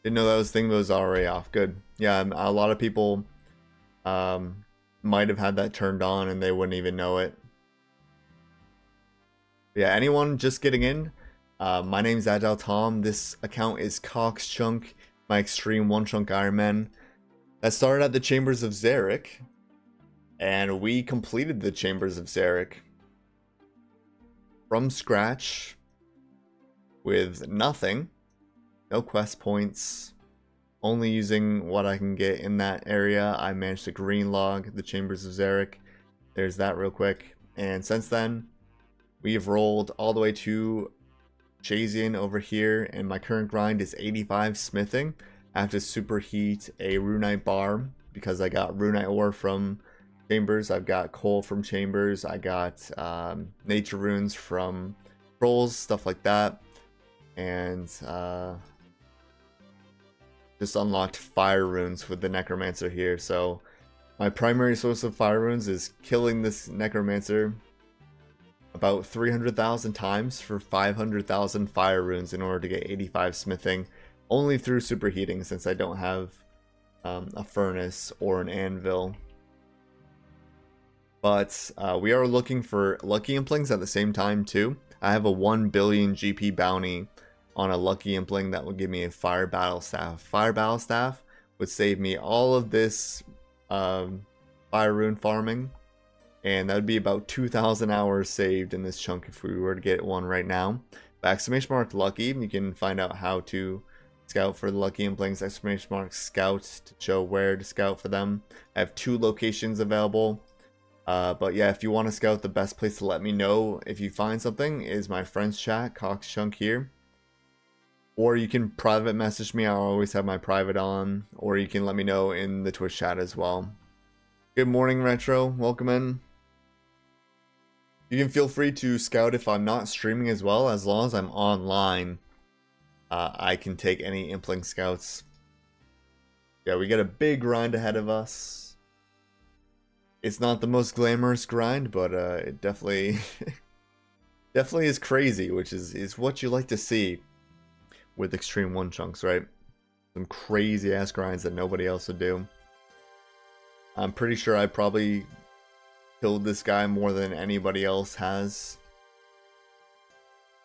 Didn't know that was thing, but it was already off. Good. Yeah, a lot of people might have had that turned on and they wouldn't even know it. Yeah, anyone just getting in, my name's Agile Tom. This account is Cockshunk, my extreme 1 chunk Iron Man. That started at the Chambers of Xeric, and we completed the Chambers of Xeric from scratch with nothing, no quest points, only using what I can get in that area. I managed to green log the Chambers of Xeric. There's that real quick. And since then, we've rolled all the way to Chazian over here, and my current grind is 85 smithing. I have to superheat a runite bar because I got runite ore from Chambers. I've got coal from Chambers. I got nature runes from trolls, stuff like that. And just unlocked fire runes with the Necromancer here. So my primary source of fire runes is killing this Necromancer about 300,000 times for 500,000 fire runes in order to get 85 smithing, only through superheating since I don't have a furnace or an anvil. But we are looking for lucky implings at the same time too. I have a 1 billion GP bounty on a lucky impling that will give me a fire battle staff. Fire battle staff would save me all of this fire rune farming, and that would be about 2,000 hours saved in this chunk if we were to get one right now. But ! lucky, you can find out how to scout for the lucky implings. ! Scout to show where to scout for them. I have 2 locations available. But yeah, if you want to scout, the best place to let me know if you find something is my friends chat, Cox Chunk here. Or you can private message me, I'll always have my private on. Or you can let me know in the Twitch chat as well. Good morning, Retro. Welcome in. You can feel free to scout if I'm not streaming as well. As long as I'm online, I can take any impling scouts. Yeah, we got a big grind ahead of us. It's not the most glamorous grind, but it definitely definitely is crazy, which is what you like to see with Extreme 1 chunks, right? Some crazy ass grinds that nobody else would do. I'm pretty sure I probably killed this guy more than anybody else has.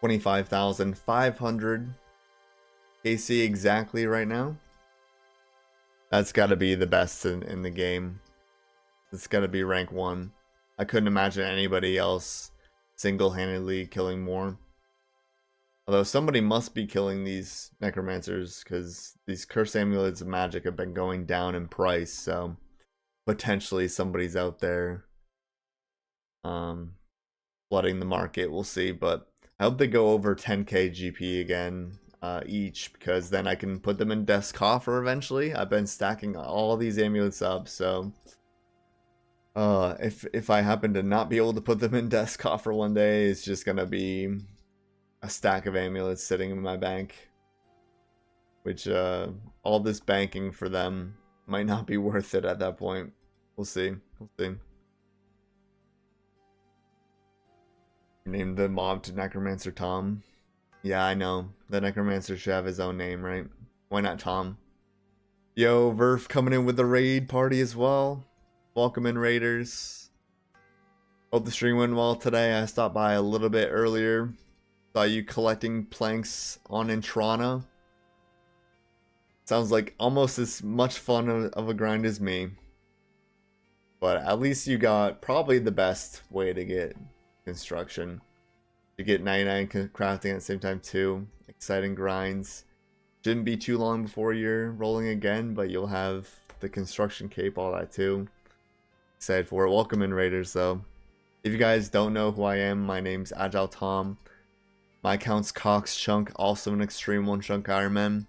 25,500 KC exactly right now. That's got to be the best in the game. It's got to be rank 1. I couldn't imagine anybody else single-handedly killing more. Although somebody must be killing these Necromancers, because these Curse Amulets of Magic have been going down in price, so potentially somebody's out there flooding the market. We'll see, but I hope they go over 10k GP again each, because then I can put them in Death's Coffer eventually. I've been stacking all these amulets up, so if I happen to not be able to put them in Death's Coffer one day, it's just gonna be a stack of amulets sitting in my bank, which all this banking for them might not be worth it at that point. We'll see. We'll see. Named the mob to Necromancer Tom. Yeah, I know. The Necromancer should have his own name, right? Why not Tom? Yo, Verf coming in with the raid party as well. Welcome in, Raiders. Hope the stream went well today. I stopped by a little bit earlier. Saw you collecting planks on Intrana. Sounds like almost as much fun of a grind as me. But at least you got probably the best way to get construction. You get 99 crafting at the same time too. Exciting grinds. Shouldn't be too long before you're rolling again, but you'll have the construction cape, all that too. Excited for it. Welcome in, Raiders, though. If you guys don't know who I am, my name's Agile Tom. My account's Cox Chunk, also an Extreme 1 chunk Ironman.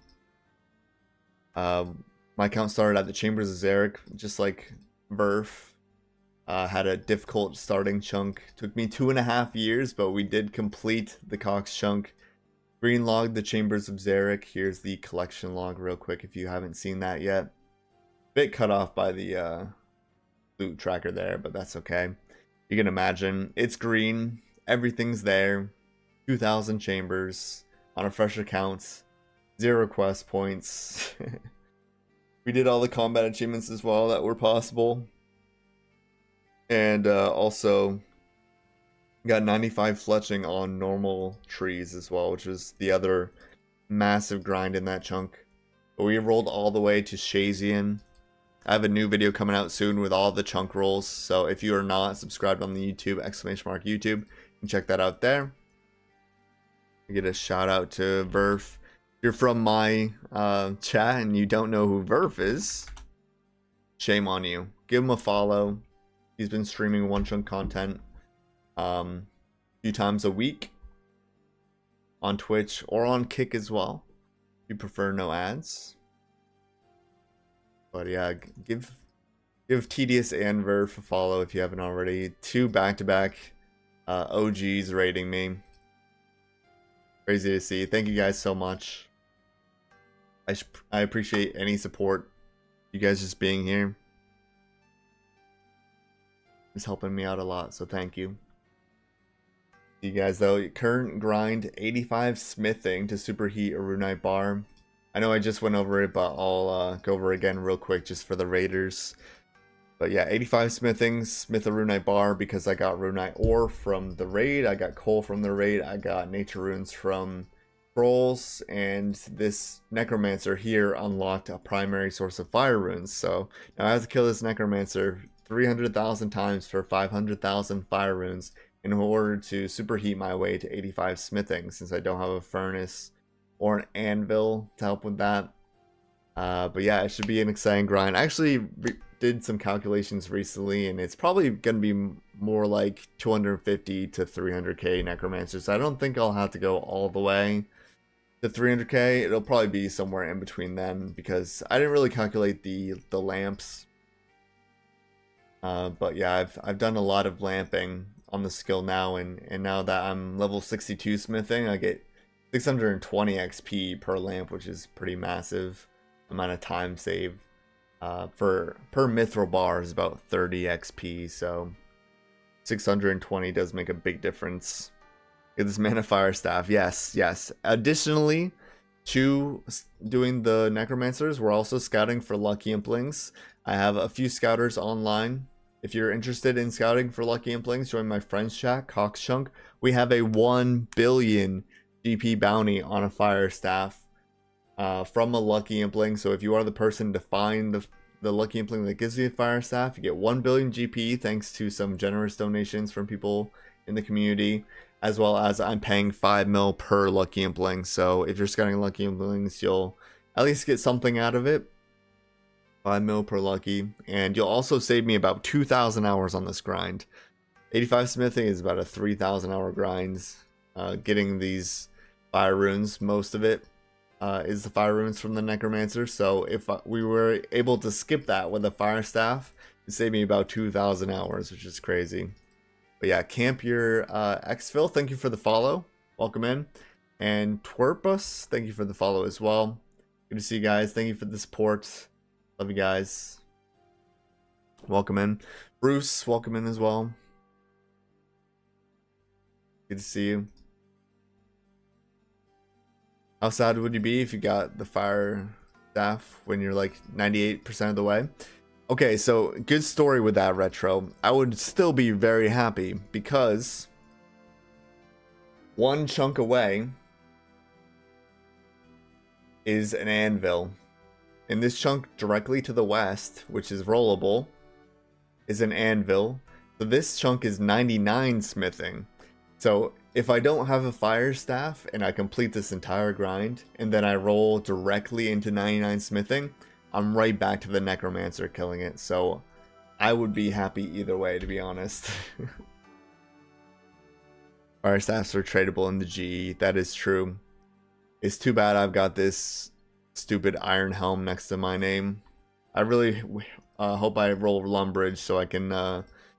My account started at the Chambers of Zarek, just like Burf. Had a difficult starting chunk. Took me 2.5 years, but we did complete the Cox chunk. Green logged the Chambers of Zarek. Here's the collection log real quick if you haven't seen that yet. Bit cut off by the loot tracker there, but that's okay. You can imagine it's green. Everything's there. 2,000 chambers on a fresh account. 0 quest points. We did all the combat achievements as well that were possible. And also got 95 fletching on normal trees as well, which is the other massive grind in that chunk. But we rolled all the way to Shazian. I have a new video coming out soon with all the chunk rolls, so if you are not subscribed on the YouTube, !YouTube, you can check that out there. I get a shout out to Verf. If you're from my chat and you don't know who Verf is, shame on you. Give him a follow. He's been streaming 1 chunk content a few times a week on Twitch or on Kick as well, if you prefer no ads. But yeah, give Tedious and Verf a follow if you haven't already. 2 back-to-back OGs rating me. Crazy to see. Thank you guys so much. I appreciate any support. You guys just being here is helping me out a lot, so thank you. You guys though, current grind 85 smithing to superheat a runite bar. I know I just went over it, but I'll go over it again real quick just for the Raiders. But yeah, 85 smithing, smith a runite bar because I got runite ore from the raid, I got coal from the raid, I got nature runes from scrolls and this Necromancer here unlocked a primary source of fire runes. So now I have to kill this Necromancer 300,000 times for 500,000 fire runes in order to superheat my way to 85 smithing, since I don't have a furnace or an anvil to help with that. But yeah, it should be an exciting grind. I actually did some calculations recently, and it's probably going to be more like 250 to 300k Necromancers. I don't think I'll have to go all the way to 300k. It'll probably be somewhere in between then, because I didn't really calculate the lamps. But yeah, I've done a lot of lamping on the skill now, and now that I'm level 62 smithing, I get 620 XP per lamp, which is pretty massive amount of time saved. Per mithril bar is about 30 XP, so 620 does make a big difference. Get this mana fire staff. Yes. Additionally to doing the Necromancers, we're also scouting for lucky implings. I have a few scouters online. If you're interested in scouting for lucky implings, join my friends chat, Coxchunk. We have a 1 billion GP bounty on a fire staff from a lucky impling. So if you are the person to find the lucky impling that gives you a fire staff, you get 1 billion GP thanks to some generous donations from people in the community, as well as I'm paying 5 mil per lucky impling. So if you're scouting lucky implings, you'll at least get something out of it. 5 mil per lucky, and you'll also save me about 2,000 hours on this grind. 85 smithing is about a 3,000 hour grind. Getting these fire runes, most of it is the fire runes from the Necromancer. So if we were able to skip that with a fire staff, it saved me about 2,000 hours, which is crazy. But yeah, Camp Your Xphil, thank you for the follow. Welcome in. And Twerpus, thank you for the follow as well. Good to see you guys. Thank you for the support. Love you guys. Welcome in. Bruce, welcome in as well. Good to see you. How sad would you be if you got the fire staff when you're like 98% of the way? Okay, so good story with that, Retro. I would still be very happy because one chunk away is an anvil. And this chunk directly to the west, which is rollable, is an anvil. So this chunk is 99 smithing. So if I don't have a fire staff and I complete this entire grind and then I roll directly into 99 smithing, I'm right back to the Necromancer killing it. So I would be happy either way, to be honest. Fire staffs are tradable in the GE. That is true. It's too bad I've got this stupid iron helm next to my name. I really hope I roll Lumbridge so I can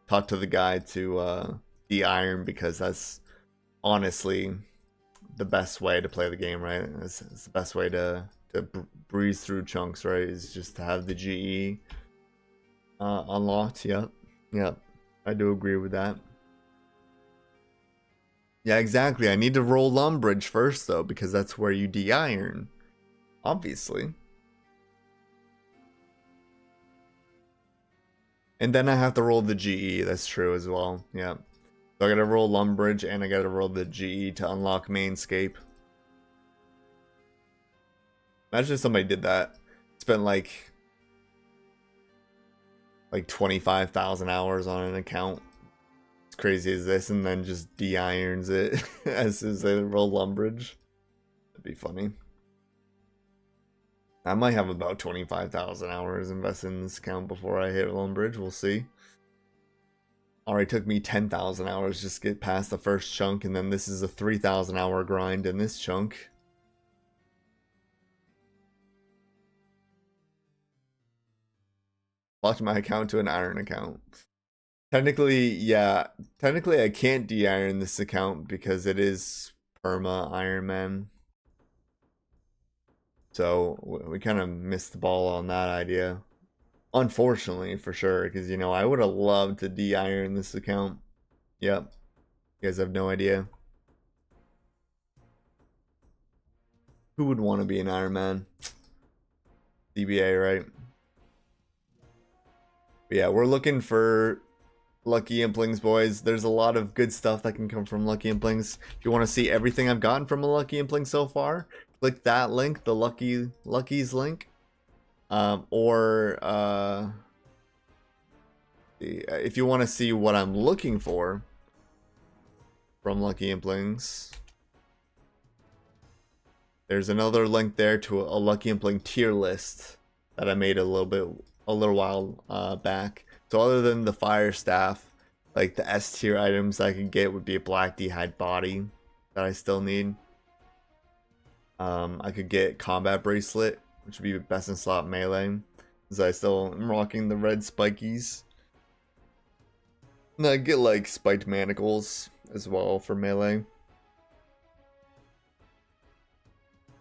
talk to the guy to de-iron, because that's honestly the best way to play the game, right? It's the best way to breeze through chunks, right? Is just to have the GE unlocked. Yep, I do agree with that. Yeah, exactly. I need to roll Lumbridge first though, because that's where you de-iron. Obviously. And then I have to roll the GE. That's true as well. Yeah. So I gotta roll Lumbridge and I gotta roll the GE to unlock Mainscape. Imagine if somebody did that. Spent like 25,000 hours on an account. As crazy as this, and then just de-irons it as soon as they roll Lumbridge. That'd be funny. I might have about 25,000 hours invested in this account before I hit Lumbridge. We'll see. Already took me 10,000 hours just to get past the first chunk, and then this is a 3,000 hour grind in this chunk. Locked my account to an iron account. Technically, yeah. Technically, I can't de-iron this account because it is perma Iron Man. So we kind of missed the ball on that idea. Unfortunately, for sure, because, you know, I would have loved to de-iron this account. Yep. You guys have no idea. Who would want to be an Iron Man? DBA, right? But yeah, we're looking for Lucky Implings, boys. There's a lot of good stuff that can come from Lucky Implings. If you want to see everything I've gotten from a Lucky Impling so far, click that link, the Lucky's link. If you want to see what I'm looking for from Lucky Implings, there's another link there to a Lucky Impling tier list that I made a little while back. So other than the fire staff, like the S tier items I could get would be a black d'hide body that I still need. I could get combat bracelet, which would be best in slot melee, as I still am rocking the red spikies. And I get like spiked manacles as well for melee.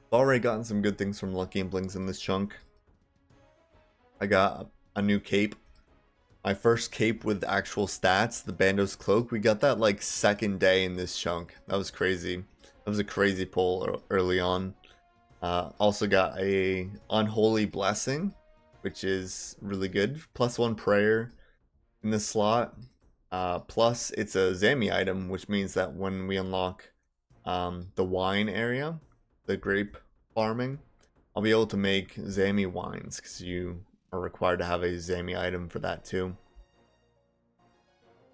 I've already gotten some good things from Lucky Implings in this chunk. I got a new cape. My first cape with actual stats, the Bando's Cloak. We got that like second day in this chunk. That was crazy. That was a crazy pull early on. Also got a Unholy Blessing, which is really good. +1 prayer in the slot. Plus it's a Zami item, which means that when we unlock the wine area, the grape farming, I'll be able to make Zami wines, because you are required to have a Zami item for that too.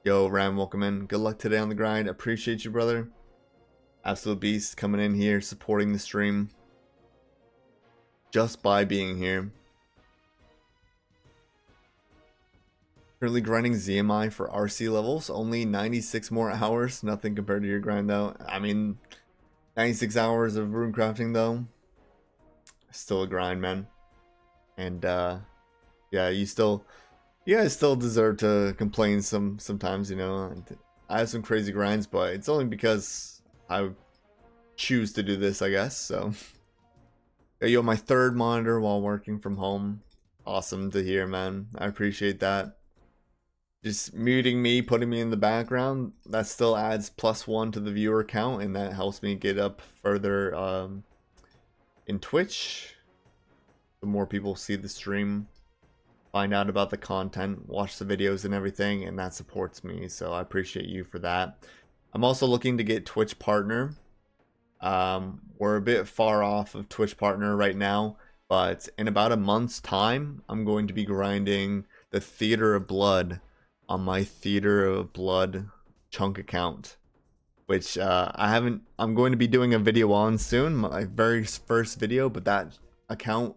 Yo, Ram, welcome in. Good luck today on the grind. Appreciate you, brother. Absolute beast coming in here, supporting the stream just by being here. Currently grinding ZMI for RC levels. Only 96 more hours. Nothing compared to your grind though. I mean, 96 hours of rune crafting though. Still a grind, man. And yeah, you guys still deserve to complain sometimes, you know. I have some crazy grinds, but it's only because I choose to do this, I guess. So yo, my third monitor while working from home. Awesome to hear, man. I appreciate that. Just muting me, putting me in the background, that still adds +1 to the viewer count, and that helps me get up further in Twitch. The more people see the stream, find out about the content, watch the videos and everything, and that supports me, so I appreciate you for that. I'm also looking to get Twitch partner. We're a bit far off of Twitch partner right now, but in about a month's time, I'm going to be grinding the Theater of Blood on my Theater of Blood chunk account, which I'm going to be doing a video on soon, my very first video, but that account,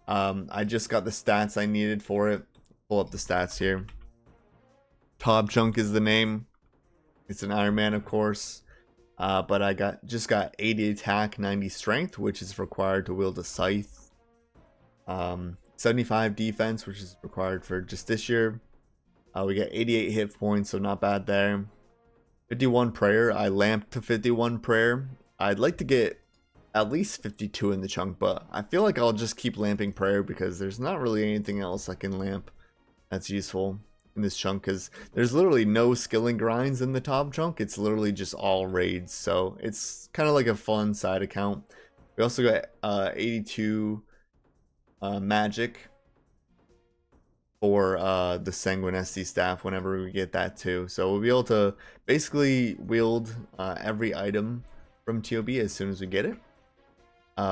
I just got the stats I needed for it. Pull up the stats here. Top chunk is the name. It's an Iron Man, of course. But I just got 80 attack, 90 strength, which is required to wield a scythe. 75 defense, which is required for just this year. We got 88 hit points, so not bad there. 51 prayer. I lamped to 51 prayer. I'd like to get at least 52 in the chunk, but I feel like I'll just keep lamping prayer because there's not really anything else I can lamp that's useful in this chunk, because there's literally no skilling grinds in the top chunk. It's literally just all raids, so it's kind of like a fun side account. We also got 82 magic for the Sanguine SD staff whenever we get that too. So we'll be able to basically wield every item from TOB as soon as we get it.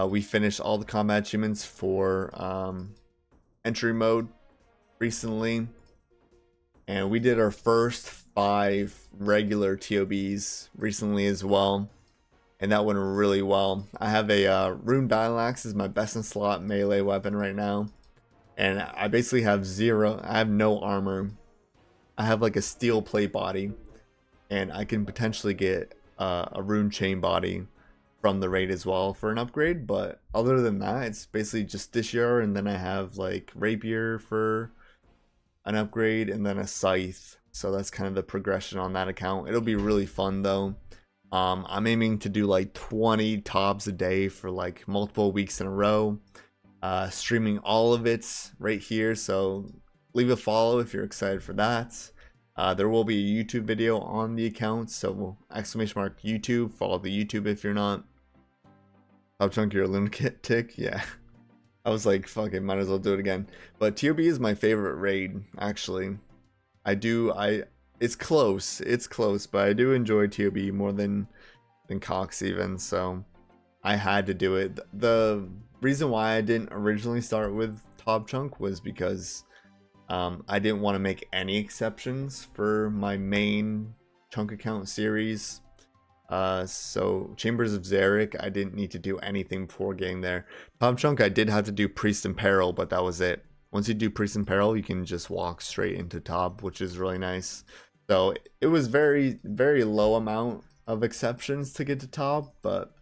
We finished all the combat achievements for entry mode recently, and we did our first 5 regular TOBs recently as well, and that went really well. I have a rune battle axe as my best in slot melee weapon right now, and I basically have I have no armor. I have like a steel plate body, and I can potentially get a rune chain body from the raid as well for an upgrade, but other than that, it's basically just this year, and then I have like rapier for an upgrade, and then a scythe. So that's kind of the progression on that account. It'll be really fun though. I'm aiming to do like 20 tops a day for like multiple weeks in a row, streaming all of it right here, so leave a follow if you're excited for that. There will be a YouTube video on the account, so !YouTube, follow the YouTube if you're not. Top chunk, you're a lunatic. Yeah, I was like, fuck it, might as well do it again. But TOB is my favorite raid, actually. I it's close. It's close, but I do enjoy TOB more than Cox even, so I had to do it. The reason why I didn't originally start with Top Chunk was because I didn't want to make any exceptions for my main chunk account series. So Chambers of Zarek, I didn't need to do anything before getting there. Top Chunk, I did have to do Priest in Peril, but that was it. Once you do Priest in Peril, you can just walk straight into Top, which is really nice. So it was very, very low amount of exceptions to get to Top, but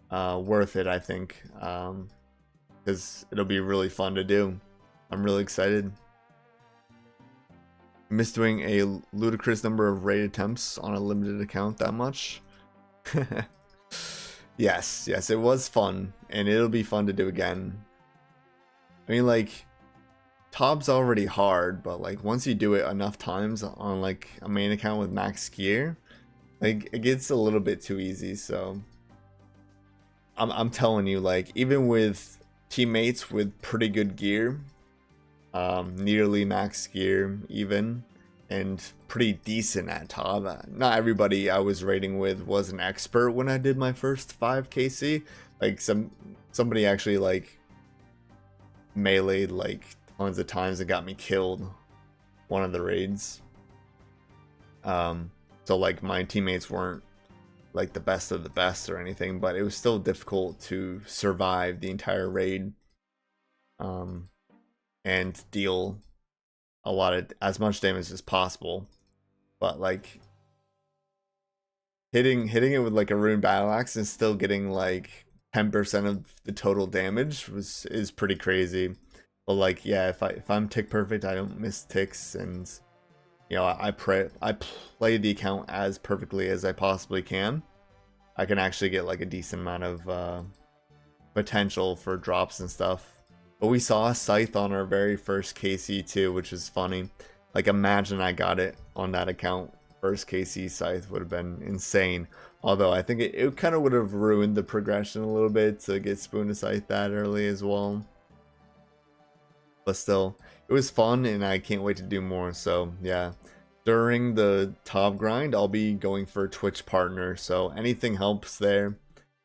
worth it, I think, because it'll be really fun to do. I'm really excited. Missed doing a ludicrous number of raid attempts on a limited account that much. yes, it was fun, and it'll be fun to do again. I mean, like, Top's already hard, but like once you do it enough times on like a main account with max gear, like it gets a little bit too easy. So I'm telling you, like, even with teammates with pretty good gear, nearly max gear even, and pretty decent at top. Not everybody I was raiding with was an expert when I did my first 5 KC. Like somebody actually like meleeed like tons of times and got me killed one of the raids. So like my teammates weren't like the best of the best or anything, but it was still difficult to survive the entire raid. And deal a lot of as much damage as possible, but like hitting it with like a rune battle axe and still getting like 10% of the total damage is pretty crazy. But like, yeah, if I'm tick perfect, I don't miss ticks, and you know, I play the account as perfectly as I possibly can. I can actually get like a decent amount of potential for drops and stuff. But we saw a Scythe on our very first KC too, which is funny. Like, imagine I got it on that account. First KC Scythe would have been insane. Although I think it kind of would have ruined the progression a little bit to get Spoon to Scythe that early as well. But still, it was fun, and I can't wait to do more. So yeah, during the top grind, I'll be going for Twitch partner. So anything helps there.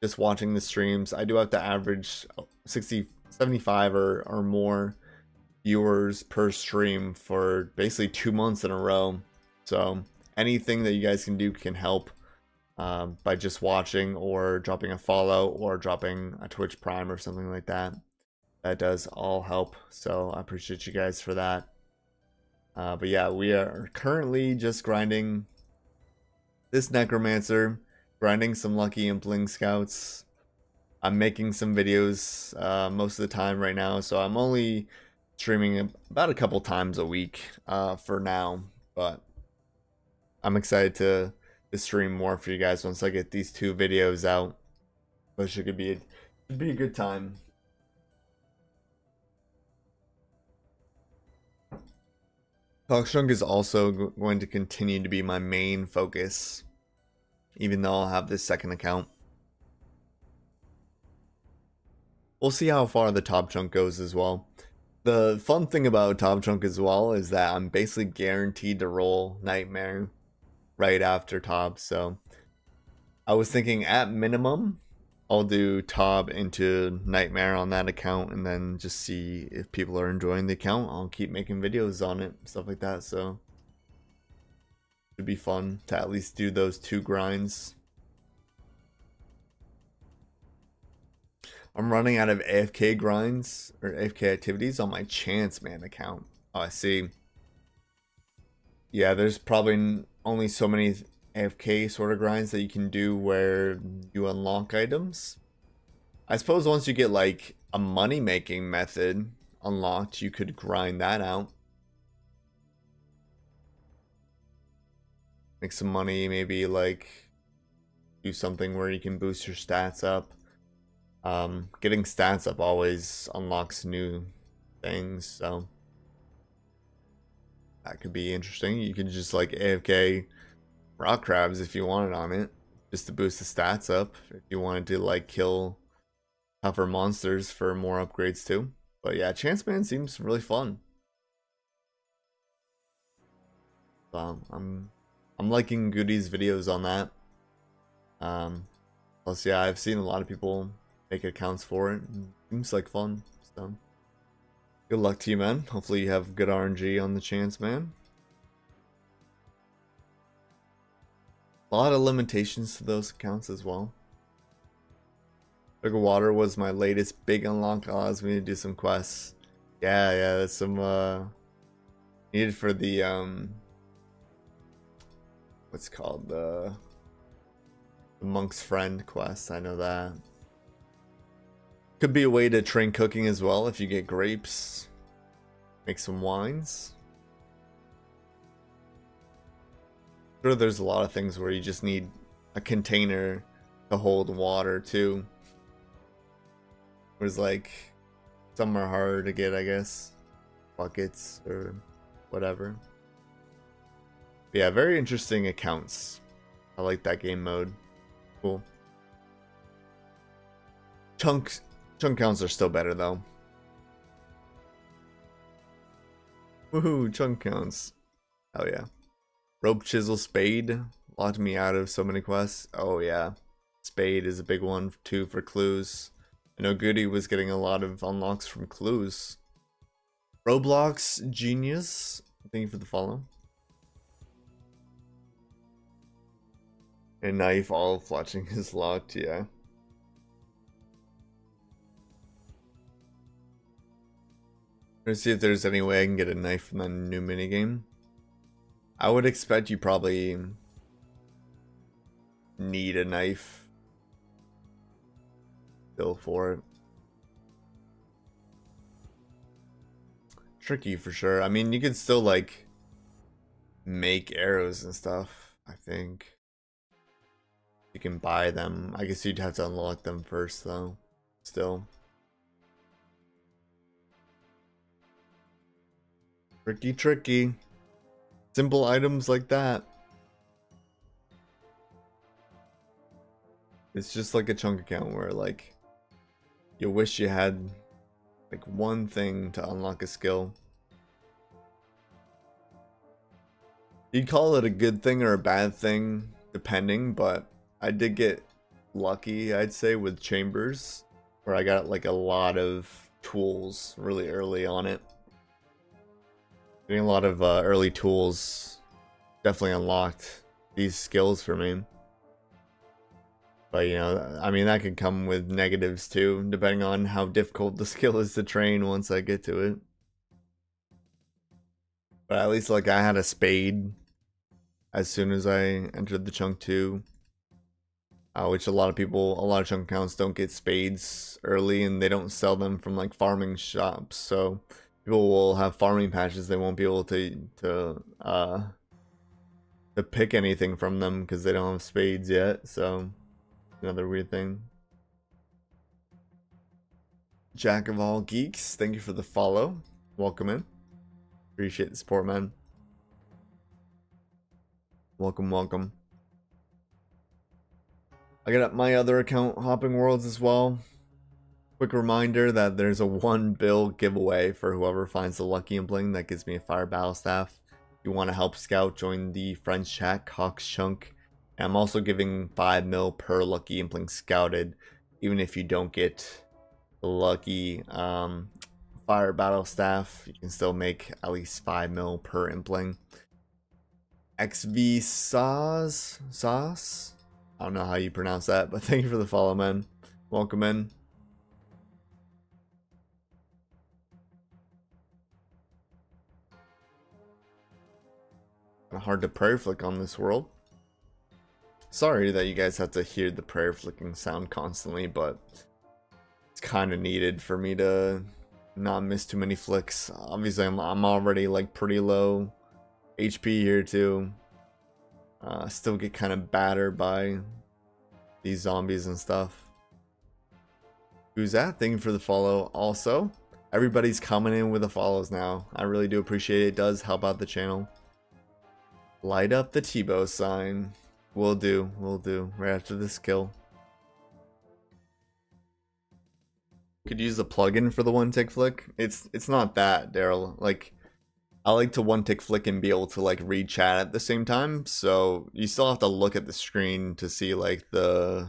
Just watching the streams. I do have to average 75 or more viewers per stream for basically 2 months in a row. So anything that you guys can do can help by just watching or dropping a follow or dropping a Twitch Prime or something like that. That does all help. So I appreciate you guys for that. But yeah, we are currently just grinding this Necromancer, grinding some Lucky Impling Scouts. I'm making some videos most of the time right now, so I'm only streaming about a couple times a week for now, but I'm excited to stream more for you guys once I get these 2 videos out, which it could be a good time. Talkstrunk is also going to continue to be my main focus, even though I'll have this second account. We'll see how far the top chunk goes as well. The fun thing about top chunk as well is that I'm basically guaranteed to roll Nightmare right after top. So I was thinking at minimum, I'll do top into Nightmare on that account and then just see if people are enjoying the account. I'll keep making videos on it, stuff like that. So it'd be fun to at least do those 2 grinds. I'm running out of AFK grinds or AFK activities on my Chance Man account. Oh, I see. Yeah, there's probably only so many AFK sort of grinds that you can do where you unlock items. I suppose once you get like a money making method unlocked, you could grind that out. Make some money, maybe like do something where you can boost your stats up. Getting stats up always unlocks new things, so that could be interesting. You could just like AFK rock crabs if you wanted on it, just to boost the stats up. If you wanted to like kill tougher monsters for more upgrades too. But yeah, Chance Man seems really fun. I'm liking Goody's videos on that. Plus, yeah, I've seen a lot of people make accounts for it. Seems like fun. So, good luck to you, man. Hopefully, you have good RNG on the chance, man. A lot of limitations to those accounts as well. Sugar Water was my latest big unlock. Allows me to do some quests. Yeah, that's some needed for the what's called the Monk's Friend quest. I know that. Could be a way to train cooking as well if you get grapes. Make some wines. Sure, there's a lot of things where you just need a container to hold water too. Whereas like some are harder to get, I guess. Buckets or whatever. But yeah, very interesting accounts. I like that game mode. Cool. Chunk counts are still better though. Woohoo, chunk counts. Oh yeah. Rope, chisel, spade. Locked me out of so many quests. Oh yeah. Spade is a big one too for clues. I know Goody was getting a lot of unlocks from clues. Roblox Genius. Thank you for the follow. A knife, all fletching is locked, yeah. Let's see if there's any way I can get a knife from the new minigame. I would expect you probably need a knife still for it. Tricky for sure. I mean, you could still like make arrows and stuff, I think. You can buy them. I guess you'd have to unlock them first though. Still. Tricky. Simple items like that. It's just like a chunk account where like you wish you had like one thing to unlock a skill. You'd call it a good thing or a bad thing depending, but I did get lucky, I'd say, with Chambers, where I got like a lot of tools really early on it. Getting a lot of early tools definitely unlocked these skills for me. But you know, I mean, that could come with negatives too, depending on how difficult the skill is to train once I get to it. But at least like I had a spade as soon as I entered the chunk 2. Which a lot of chunk accounts don't get spades early and they don't sell them from like farming shops. So people will have farming patches, they won't be able to pick anything from them because they don't have spades yet. So another weird thing. Jack of all geeks, thank you for the follow. Welcome in. Appreciate the support, man. Welcome. I got my other account, Hopping Worlds, as well. Quick reminder that there's a 1 bill giveaway for whoever finds the lucky impling that gives me a fire battle staff. If you want to help scout, join the friends chat, Cox Chunk. And I'm also giving 5 mil per lucky impling scouted, even if you don't get the lucky fire battle staff. You can still make at least 5 mil per impling. XV Sauce? I don't know how you pronounce that, but thank you for the follow, man. Welcome in. Hard to prayer flick on this world. Sorry that you guys have to hear the prayer flicking sound constantly, but it's kind of needed for me to not miss too many flicks. Obviously, I'm already like pretty low HP here too. Still get kind of battered by these zombies and stuff. Who's that? Thank you for the follow. Also, everybody's coming in with the follows now. I really do appreciate it. It does help out the channel. Light up the Tebow sign. Will do. Right after this kill. Could use the plugin for the one tick flick. It's not that, Daryl. Like, I like to one tick flick and be able to like read chat at the same time. So you still have to look at the screen to see like the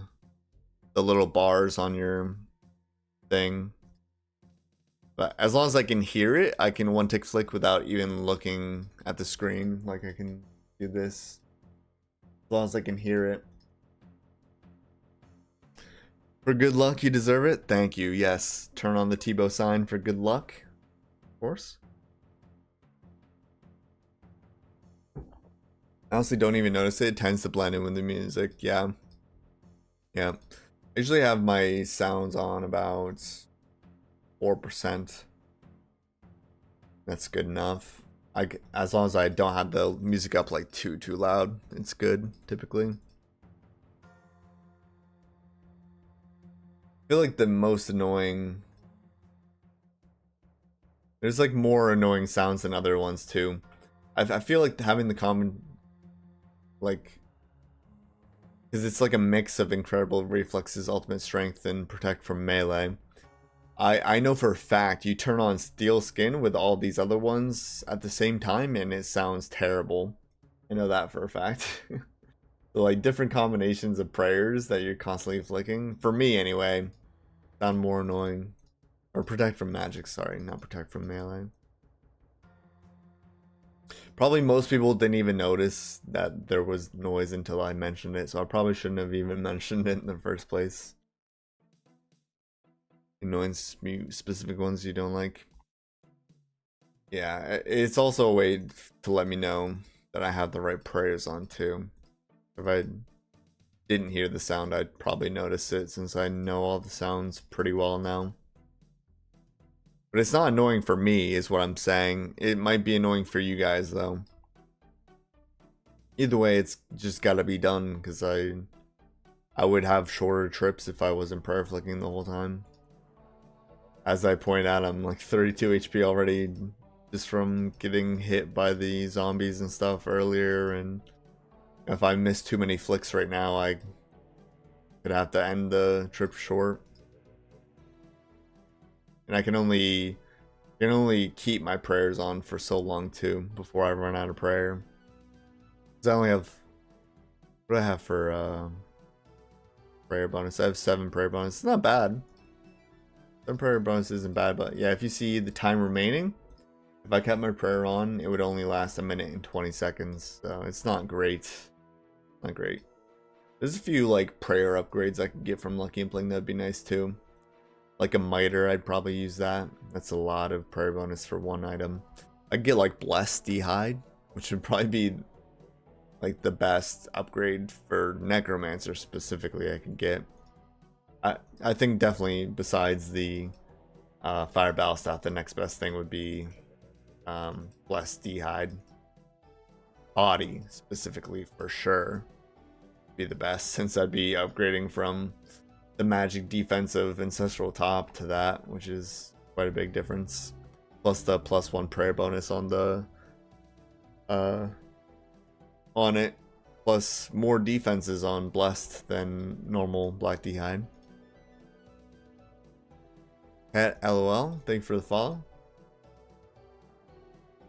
little bars on your thing. But as long as I can hear it, I can one tick flick without even looking at the screen. Like I can do this. As long as I can hear it. For good luck, you deserve it. Thank you. Yes. Turn on the Tebow sign for good luck. Of course. I honestly don't even notice it. It tends to blend in with the music. Yeah. Yeah. I usually have my sounds on about 4%. That's good enough. As long as I don't have the music up like too loud, it's good typically. I feel like the most annoying, there's like more annoying sounds than other ones too. I feel like having the common, like, because it's like a mix of incredible reflexes, ultimate strength, and protect from melee. I know for a fact you turn on Steel Skin with all these other ones at the same time and it sounds terrible. I know that for a fact. So like different combinations of prayers that you're constantly flicking, for me anyway, sound more annoying. Or protect from magic, sorry, not protect from melee. Probably most people didn't even notice that there was noise until I mentioned it, so I probably shouldn't have even mentioned it in the first place. Annoying specific ones you don't like. Yeah, it's also a way to let me know that I have the right prayers on too. If I didn't hear the sound, I'd probably notice it since I know all the sounds pretty well now. But it's not annoying for me, is what I'm saying. It might be annoying for you guys though. Either way, it's just gotta be done because I would have shorter trips if I wasn't prayer flicking the whole time. As I point out, I'm like 32 HP already just from getting hit by the zombies and stuff earlier, and if I miss too many flicks right now, I could have to end the trip short. And I can only keep my prayers on for so long too before I run out of prayer. Cause I only have, what do I have for prayer bonus? I have 7 prayer bonus. It's not bad. 7 prayer bonus isn't bad, but yeah, if you see the time remaining, if I kept my prayer on, it would only last 1 minute and 20 seconds. So it's not great. Not great. There's a few like prayer upgrades I could get from Lucky and Pling that'd be nice too. Like a miter, I'd probably use that. That's a lot of prayer bonus for one item. I'd get like Blessed D'Hide, which would probably be like the best upgrade for Necromancer specifically I could get. I think definitely besides the Fire Battle Staff, the next best thing would be Blessed D'Hide. Body specifically for sure be the best, since I'd be upgrading from the magic defensive ancestral top to that, which is quite a big difference. Plus the +1 prayer bonus on the on it, plus more defenses on Blessed than normal Black D'Hide. At LOL, thank you for the follow.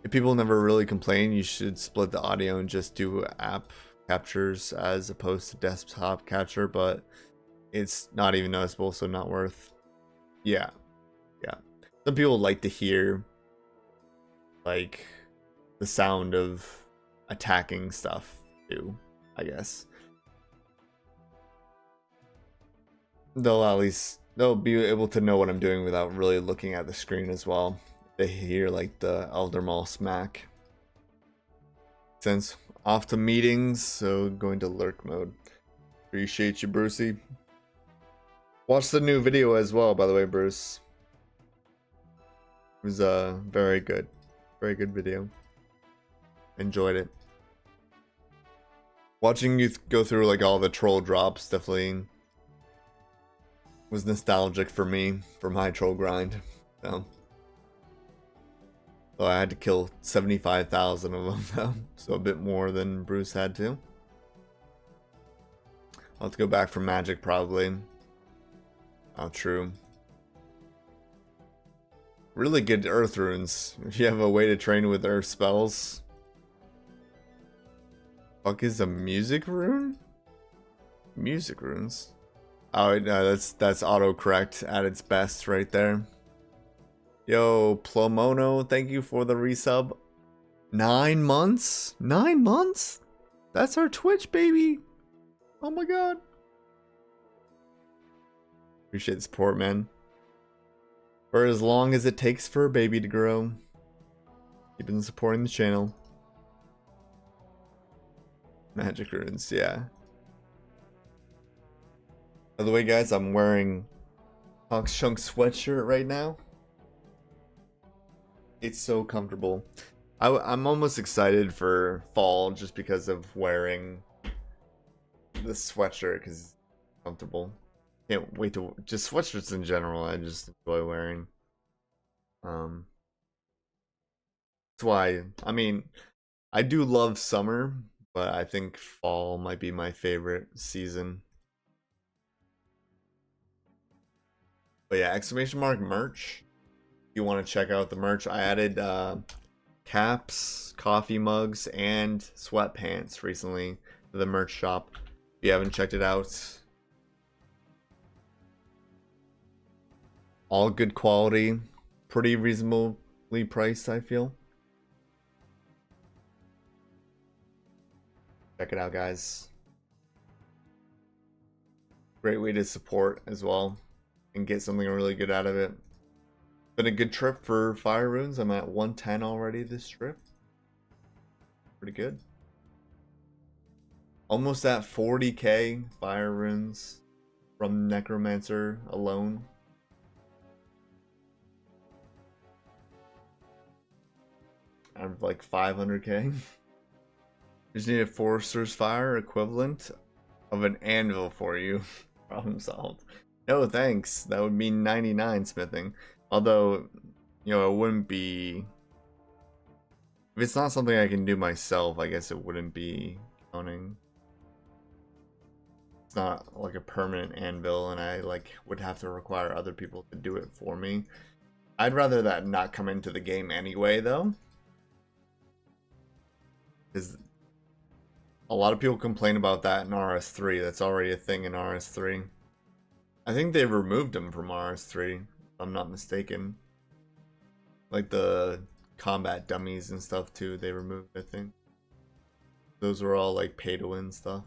If people never really complain, you should split the audio and just do app captures as opposed to desktop capture, but it's not even noticeable, so not worth. Yeah. Some people like to hear like the sound of attacking stuff too, I guess. They'll be able to know what I'm doing without really looking at the screen as well. They hear like the Elder Maul smack. Since off to meetings, so going to lurk mode. Appreciate you, Brucey. Watch the new video as well, by the way, Bruce. It was very good video. Enjoyed it. Watching you go through like all the troll drops definitely was nostalgic for me, for my troll grind. So I had to kill 75,000 of them though, so a bit more than Bruce had to. I'll have to go back for magic probably. Oh, true. Really good earth runes. If you have a way to train with earth spells. Fuck is a music rune? Music runes. Oh no, that's autocorrect at its best right there. Yo, Plomono, thank you for the resub. 9 months? 9 months? That's our Twitch, baby. Oh my god. Appreciate the support, man. For as long as it takes for a baby to grow. Keeping supporting the channel. Magic runes, yeah. By the way, guys, I'm wearing Hawks Chunk sweatshirt right now. It's so comfortable. I'm almost excited for fall just because of wearing the sweatshirt because it's comfortable. Can't wait to just sweatshirts in general. I just enjoy wearing. That's why. I mean, I do love summer, but I think fall might be my favorite season. But yeah, exclamation mark merch. If you want to check out the merch, I added caps, coffee mugs, and sweatpants recently to the merch shop. If you haven't checked it out, all good quality, pretty reasonably priced, I feel. Check it out, guys. Great way to support as well and get something really good out of it. Been a good trip for fire runes. I'm at 110 already this trip. Pretty good. Almost at 40k fire runes from Necromancer alone. I have like 500k. Just need a Forester's Fire equivalent of an anvil for you. Problem solved. No thanks. That would mean 99 smithing. Although, you know, it wouldn't be... If it's not something I can do myself, I guess it wouldn't be counting. It's not like a permanent anvil, and I like would have to require other people to do it for me. I'd rather that not come into the game anyway, though. Because a lot of people complain about that in RS3. That's already a thing in RS3. I think they removed them from RS3, if I'm not mistaken. Like the combat dummies and stuff too, they removed, I think. Those were all like pay to win stuff.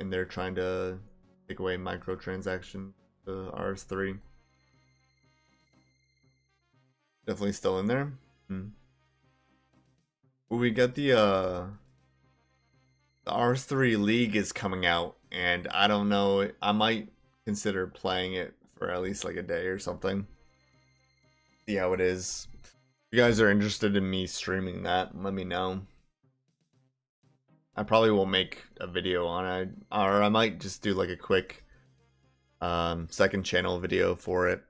And they're trying to take away microtransactions to RS3. Definitely still in there. We got the RS3 League is coming out, and I don't know, I might consider playing it for at least like a day or something. See how it is. If you guys are interested in me streaming that, let me know. I probably will make a video on it, or I might just do like a quick second channel video for it.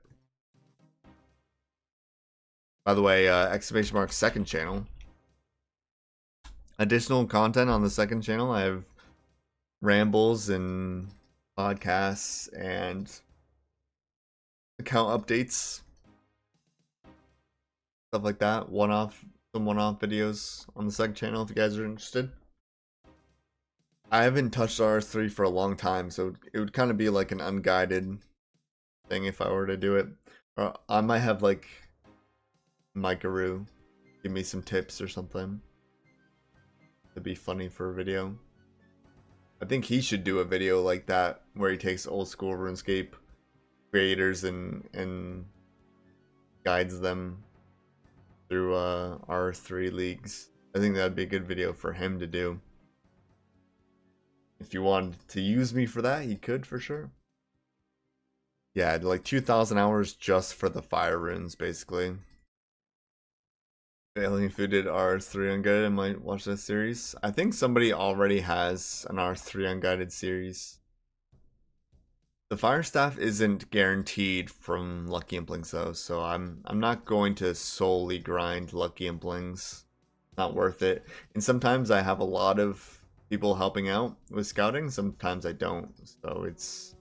By the way, exclamation mark second channel. Additional content on the second channel. I have rambles and podcasts and account updates, stuff like that. Some one-off videos on the second channel if you guys are interested. I haven't touched RS3 for a long time, so it would kind of be like an unguided thing if I were to do it. Or I might have like Mikaru give me some tips or something. It'd be funny for a video. I think he should do a video like that where he takes old school RuneScape creators and guides them through R3 leagues. I think that'd be a good video for him to do. If you wanted to use me for that, he could for sure. Yeah, like 2,000 hours just for the fire runes, basically. Alien Food did RS3 Unguided. I might watch that series. I think somebody already has an RS3 Unguided series. The Fire Staff isn't guaranteed from Lucky Implings though, so I'm not going to solely grind Lucky Implings. Not worth it. And sometimes I have a lot of people helping out with scouting, sometimes I don't. So it's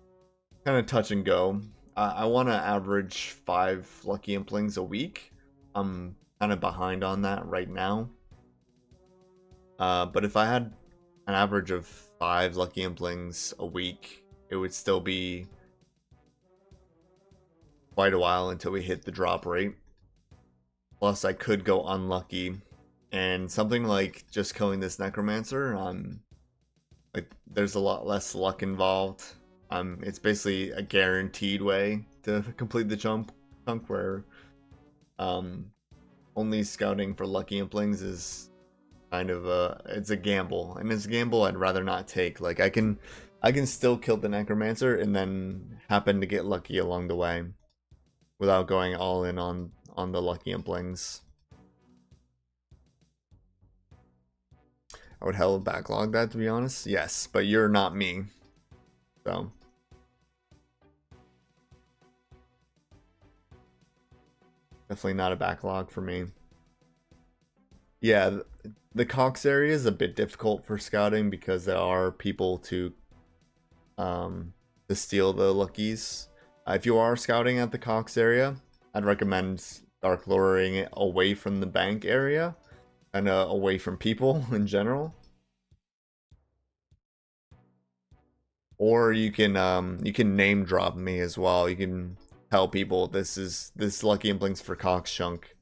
kind of touch and go. I want to average 5 lucky implings a week. I'm kind of behind on that right now. But if I had an average of 5 lucky implings a week, it would still be quite a while until we hit the drop rate. Plus, I could go unlucky, and something like just killing this Necromancer, like there's a lot less luck involved. It's basically a guaranteed way to complete the chunk where only scouting for lucky implings is kind of it's a gamble, and it's a gamble I'd rather not take. Like I can still kill the Necromancer and then happen to get lucky along the way without going all in on the lucky implings. I would hell backlog that, to be honest. Yes, but you're not me, so definitely not a backlog for me. Yeah, the Cox area is a bit difficult for scouting because there are people to steal the luckies. If you are scouting at the Cox area, I'd recommend dark luring it away from the bank area and away from people in general. Or you can name drop me as well. You can tell people this lucky implings for Cox chunk.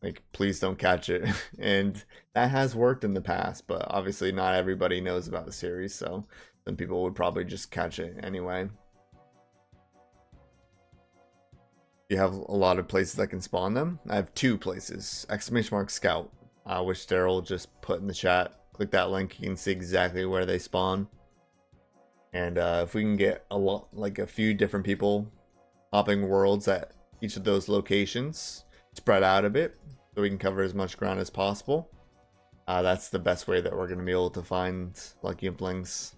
Like, please don't catch it. And that has worked in the past, but obviously not everybody knows about the series, so some people would probably just catch it anyway. You have a lot of places that can spawn them. I have 2 places. !scout, which Daryl just put in the chat. Click that link, you can see exactly where they spawn. And if we can get a few different people hopping worlds at each of those locations, spread out a bit, so we can cover as much ground as possible. That's the best way that we're going to be able to find lucky implings.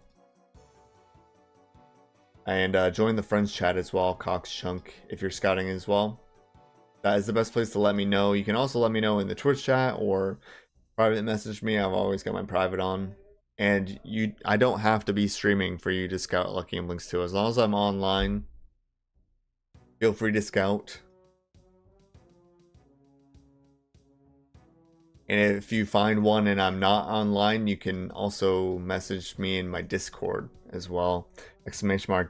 And join the friends chat as well, Cox Chunk, if you're scouting as well. That is the best place to let me know. You can also let me know in the Twitch chat or private message me. I've always got my private on. And I don't have to be streaming for you to scout lucky implings too. As long as I'm online, feel free to scout. And if you find one and I'm not online, you can also message me in my Discord as well.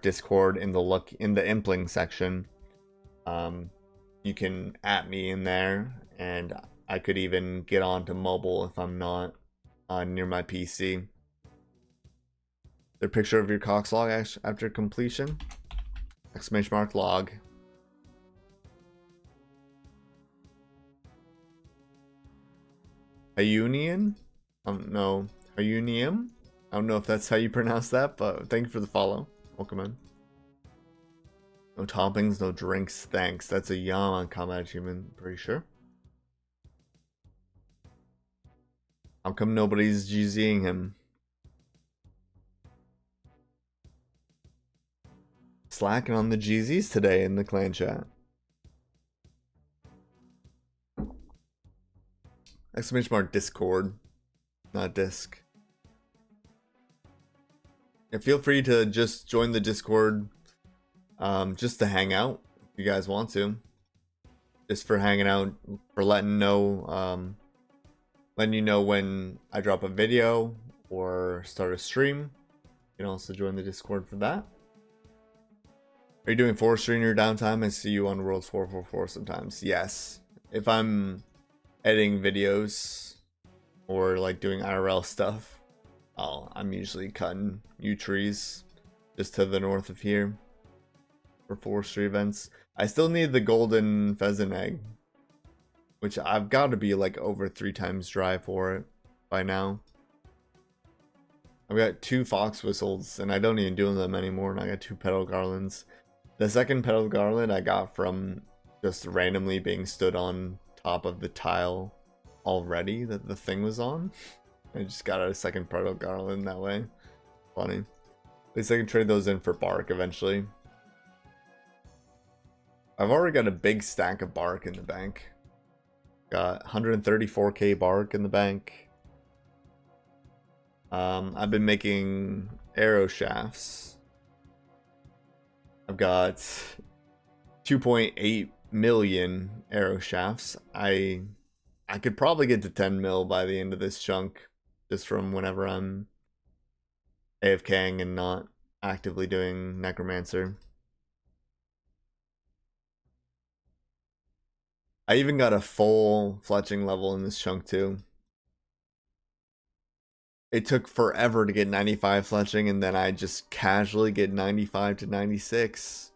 !Discord in the impling section. You can @ me in there, and I could even get onto mobile if I'm not near my PC. The picture of your Cox log after completion. !log. Hayunian? No. Hayunium? I don't know if that's how you pronounce that, but thank you for the follow. Welcome in. No toppings, no drinks, thanks. That's a Yaman combat achievement, pretty sure. How come nobody's GZing him? Slacking on the GZs today in the clan chat. !Discord, not disc. And feel free to just join the Discord, just to hang out if you guys want to. Just for hanging out, for letting you know when I drop a video or start a stream. You can also join the Discord for that. Are you doing forestry in your downtime? I see you on Worlds 444 sometimes. Yes. If I'm editing videos or like doing IRL stuff, I'm usually cutting yew trees just to the north of here for forestry events. I still need the golden pheasant egg, which I've got to be like over 3 times dry for it by now. I've got 2 fox whistles and I don't even do them anymore, and I got 2 petal garlands. The second petal garland I got from just randomly being stood on top of the tile already that the thing was on. I just got a second petal garland that way. Funny. At least I can trade those in for bark eventually. I've already got a big stack of bark in the bank. Got 134k bark in the bank. I've been making arrow shafts. I've got 2.8 million arrow shafts. I could probably get to 10 mil by the end of this chunk, just from whenever I'm AFKing and not actively doing Necromancer. I even got a full fletching level in this chunk too. It took forever to get 95 fletching, and then I just casually get 95 to 96.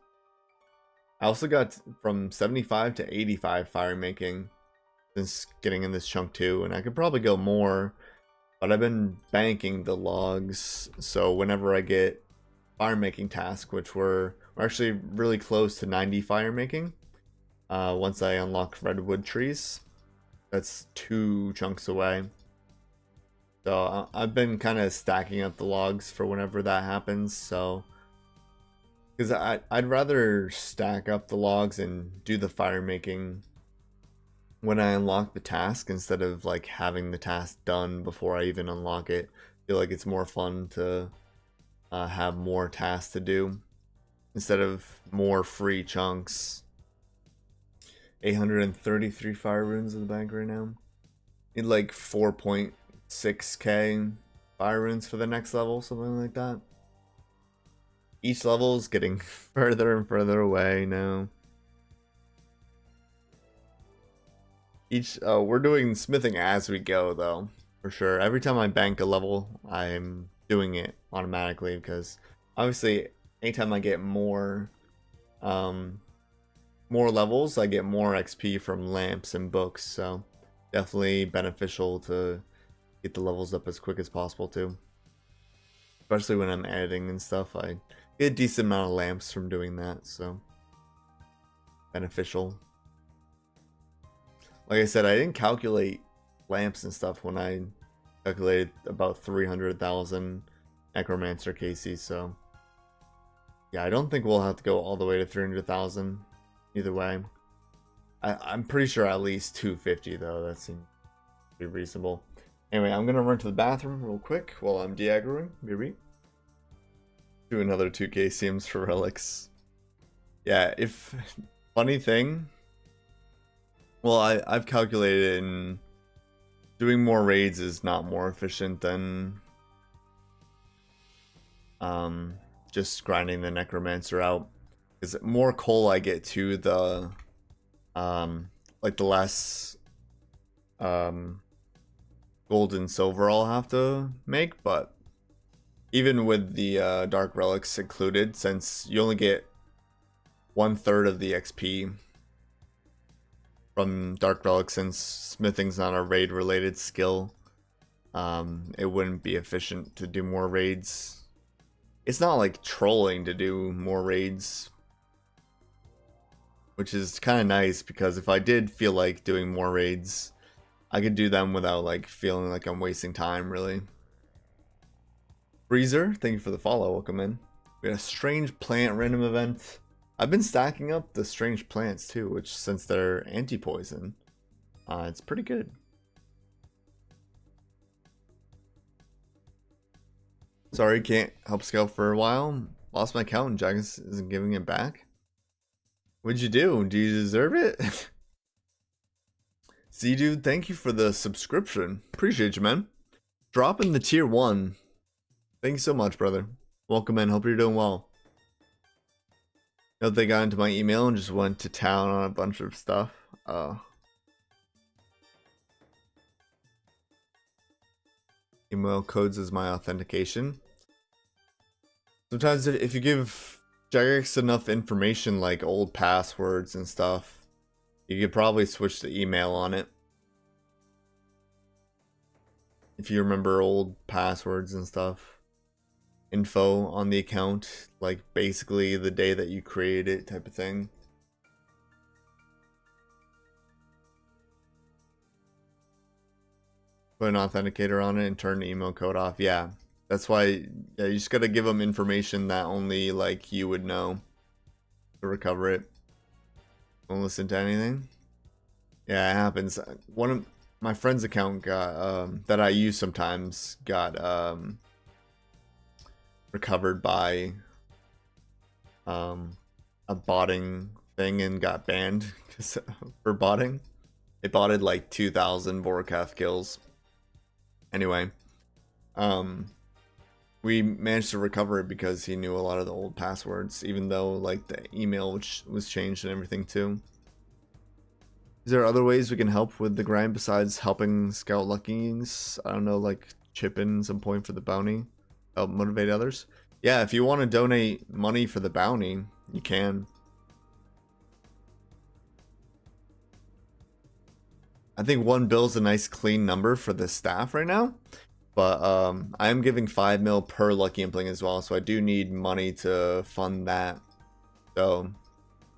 I also got from 75 to 85 fire making since getting in this chunk too, and I could probably go more, but I've been banking the logs, so whenever I get fire making task, which we're actually really close to 90 fire making, once I unlock redwood trees, that's 2 chunks away. So I've been kind of stacking up the logs for whenever that happens, so because I'd rather stack up the logs and do the fire making when I unlock the task instead of like having the task done before I even unlock it. I feel like it's more fun to have more tasks to do instead of more free chunks. 833 fire runes in the bank right now. Need like 4.6k fire runes for the next level, something like that. Each level is getting further and further away now. We're doing smithing as we go though, for sure. Every time I bank a level, I'm doing it automatically because obviously anytime I get more levels, I get more XP from lamps and books, so definitely beneficial to get the levels up as quick as possible too. Especially when I'm editing and stuff, I get a decent amount of lamps from doing that, so beneficial. Like I said, I didn't calculate lamps and stuff when I calculated about 300,000 Necromancer KC, so yeah, I don't think we'll have to go all the way to 300,000 either way. I'm pretty sure at least 250 though. That seems pretty reasonable. Anyway, I'm gonna run to the bathroom real quick while I'm de-aggroing. Maybe do another 2k seams for relics. Yeah, if funny thing. Well, I've calculated in doing more raids is not more efficient than just grinding the Necromancer out. Because more coal I get to, the like the less gold and silver I'll have to make. But even with the dark relics included, since you only get 1/3 of the XP from dark relics, since smithing's not a raid related skill, it wouldn't be efficient to do more raids. It's not like trolling to do more raids, which is kind of nice, because if I did feel like doing more raids, I could do them without like feeling like I'm wasting time, really. Freezer, thank you for the follow, welcome in. We got a strange plant random event. I've been stacking up the strange plants too, which since they're anti-poison, it's pretty good. Sorry, can't help scout for a while. Lost my account and Jagus isn't giving it back. What'd you do? Do you deserve it? See, dude, thank you for the subscription. Appreciate you, man. Dropping the tier 1. Thank you so much, brother. Welcome in. Hope you're doing well. Note they got into my email and just went to town on a bunch of stuff. Email codes is my authentication. Sometimes if you give Jagex enough information like old passwords and stuff, you could probably switch the email on it. If you remember old passwords and stuff. Info on the account, like basically the day that you created it type of thing. Put an authenticator on it and turn the email code off. Yeah, that's why. Yeah, you just gotta give them information that only like you would know to recover it. Don't listen to anything. Yeah, it happens. One of my friend's account got that I use sometimes got recovered by a botting thing and got banned for botting. It botted like 2,000 Vorkath kills. Anyway, we managed to recover it because he knew a lot of the old passwords, even though like the email which was changed and everything too. Is there other ways we can help with the grind besides helping scout luckies? I don't know, like chip in some point for the bounty, help motivate others. Yeah, if you want to donate money for the bounty, you can. I think 1 bill is a nice clean number for the staff right now. But I am giving 5 mil per lucky impling as well, so I do need money to fund that. So,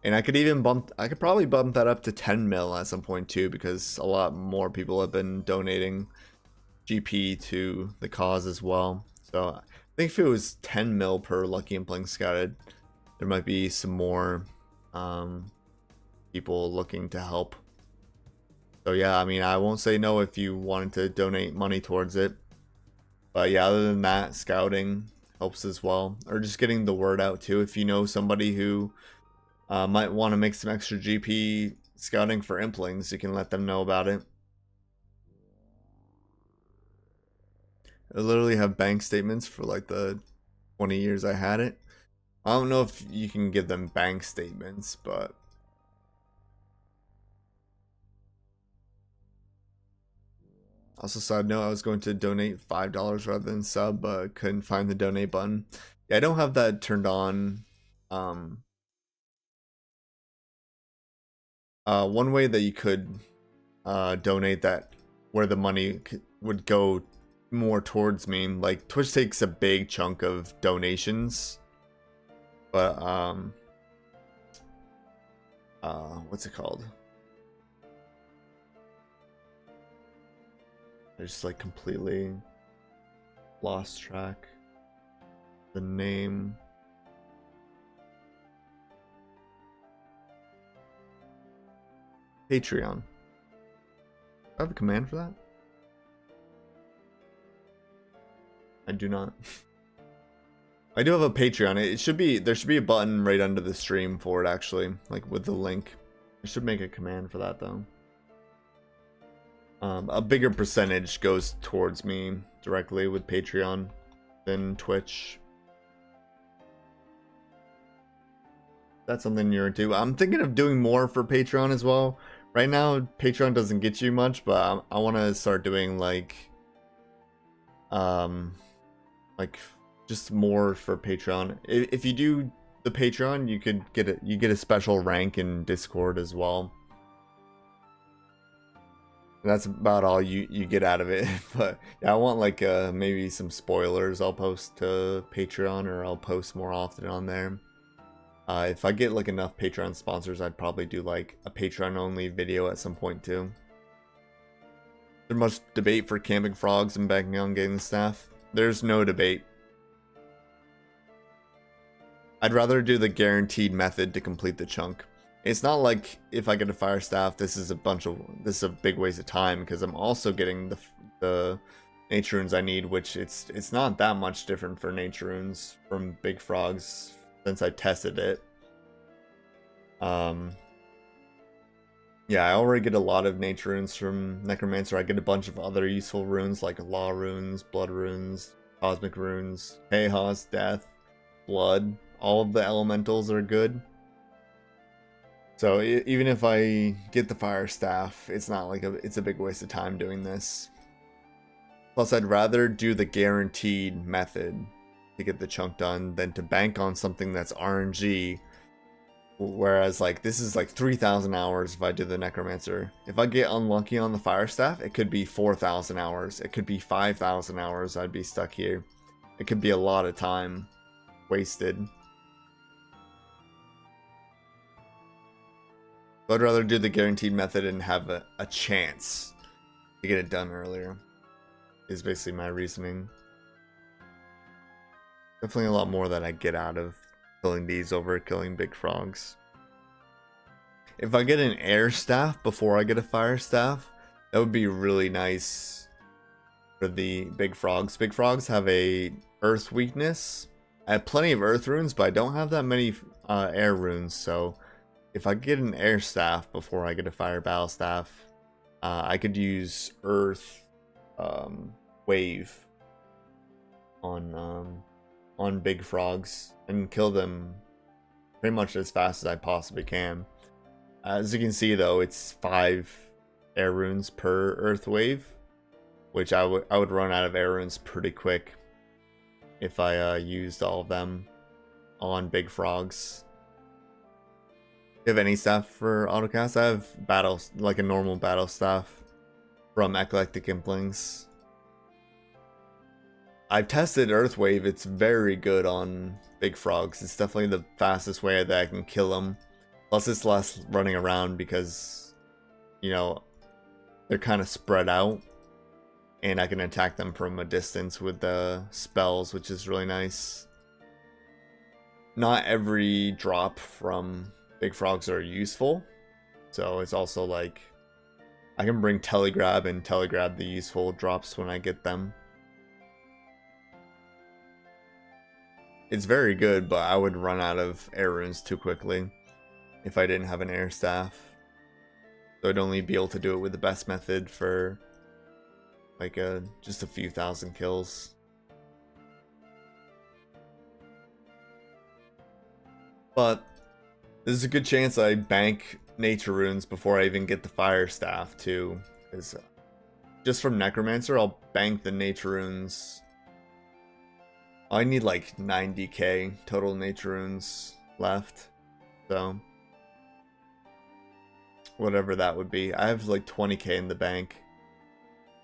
and I could probably bump that up to 10 mil at some point too, because a lot more people have been donating GP to the cause as well. So I think if it was 10 mil per lucky impling scouted, there might be some more people looking to help. So yeah, I mean, I won't say no if you wanted to donate money towards it. But yeah, other than that, scouting helps as well. Or just getting the word out too. If you know somebody who might want to make some extra GP scouting for implings, you can let them know about it. I literally have bank statements for like the 20 years I had it. I don't know if you can give them bank statements, but... Also, side note, I was going to donate $5 rather than sub, but couldn't find the donate button. Yeah, I don't have that turned on. One way that you could donate that, where the money would go more towards me, like Twitch takes a big chunk of donations, but what's it called? I just like completely lost track. The name. Patreon. Do I have a command for that? I do not. I do have a Patreon. It should be, there should be a button right under the stream for it actually, like with the link. I should make a command for that though. A bigger percentage goes towards me directly with Patreon than Twitch. That's something you're into. I'm thinking of doing more for Patreon as well. Right now, Patreon doesn't get you much, but I want to start doing like just more for Patreon. If you do the Patreon, you could get a special rank in Discord as well. And that's about all you get out of it. But yeah, I want like maybe some spoilers I'll post to Patreon, or I'll post more often on there. If I get like enough Patreon sponsors, I'd probably do like a Patreon only video at some point too. There's much debate for camping frogs and banking on getting the staff. There's no debate. I'd rather do the guaranteed method to complete the chunk. It's not like if I get a fire staff, this is a big waste of time, because I'm also getting the nature runes I need, which it's not that much different for nature runes from big frogs since I tested it. Yeah, I already get a lot of nature runes from Necromancer. I get a bunch of other useful runes like law runes, blood runes, cosmic runes, chaos, death, blood. All of the elementals are good. So even if I get the fire staff, it's not like it's a big waste of time doing this. Plus, I'd rather do the guaranteed method to get the chunk done than to bank on something that's RNG. Whereas like this is like 3,000 hours if I do the Necromancer. If I get unlucky on the fire staff, it could be 4,000 hours. It could be 5,000 hours I'd be stuck here. It could be a lot of time wasted. I'd rather do the guaranteed method and have a chance to get it done earlier, is basically my reasoning. Definitely a lot more that I get out of killing these over killing big frogs. If I get an air staff before I get a fire staff, that would be really nice for the big frogs. Big frogs have a earth weakness. I have plenty of earth runes, but I don't have that many air runes, so if I get an air staff before I get a fire battle staff, I could use earth wave on big frogs and kill them pretty much as fast as I possibly can. As you can see though, it's 5 air runes per earth wave, which I would run out of air runes pretty quick if I used all of them on big frogs. Do you have any staff for autocast? I have battle, like a normal battle staff from Eclectic Implings. I've tested Earthwave. It's very good on big frogs. It's definitely the fastest way that I can kill them. Plus it's less running around because, you know, they're kind of spread out. And I can attack them from a distance with the spells, which is really nice. Not every drop from big frogs are useful. So it's also like, I can bring telegrab and telegrab the useful drops when I get them. It's very good, but I would run out of air runes too quickly if I didn't have an air staff. So I'd only be able to do it with the best method for like just a few thousand kills. But there's a good chance I bank nature runes before I even get the fire staff too. Because just from Necromancer, I'll bank the nature runes. I need like 90k total nature runes left. So whatever that would be. I have like 20k in the bank.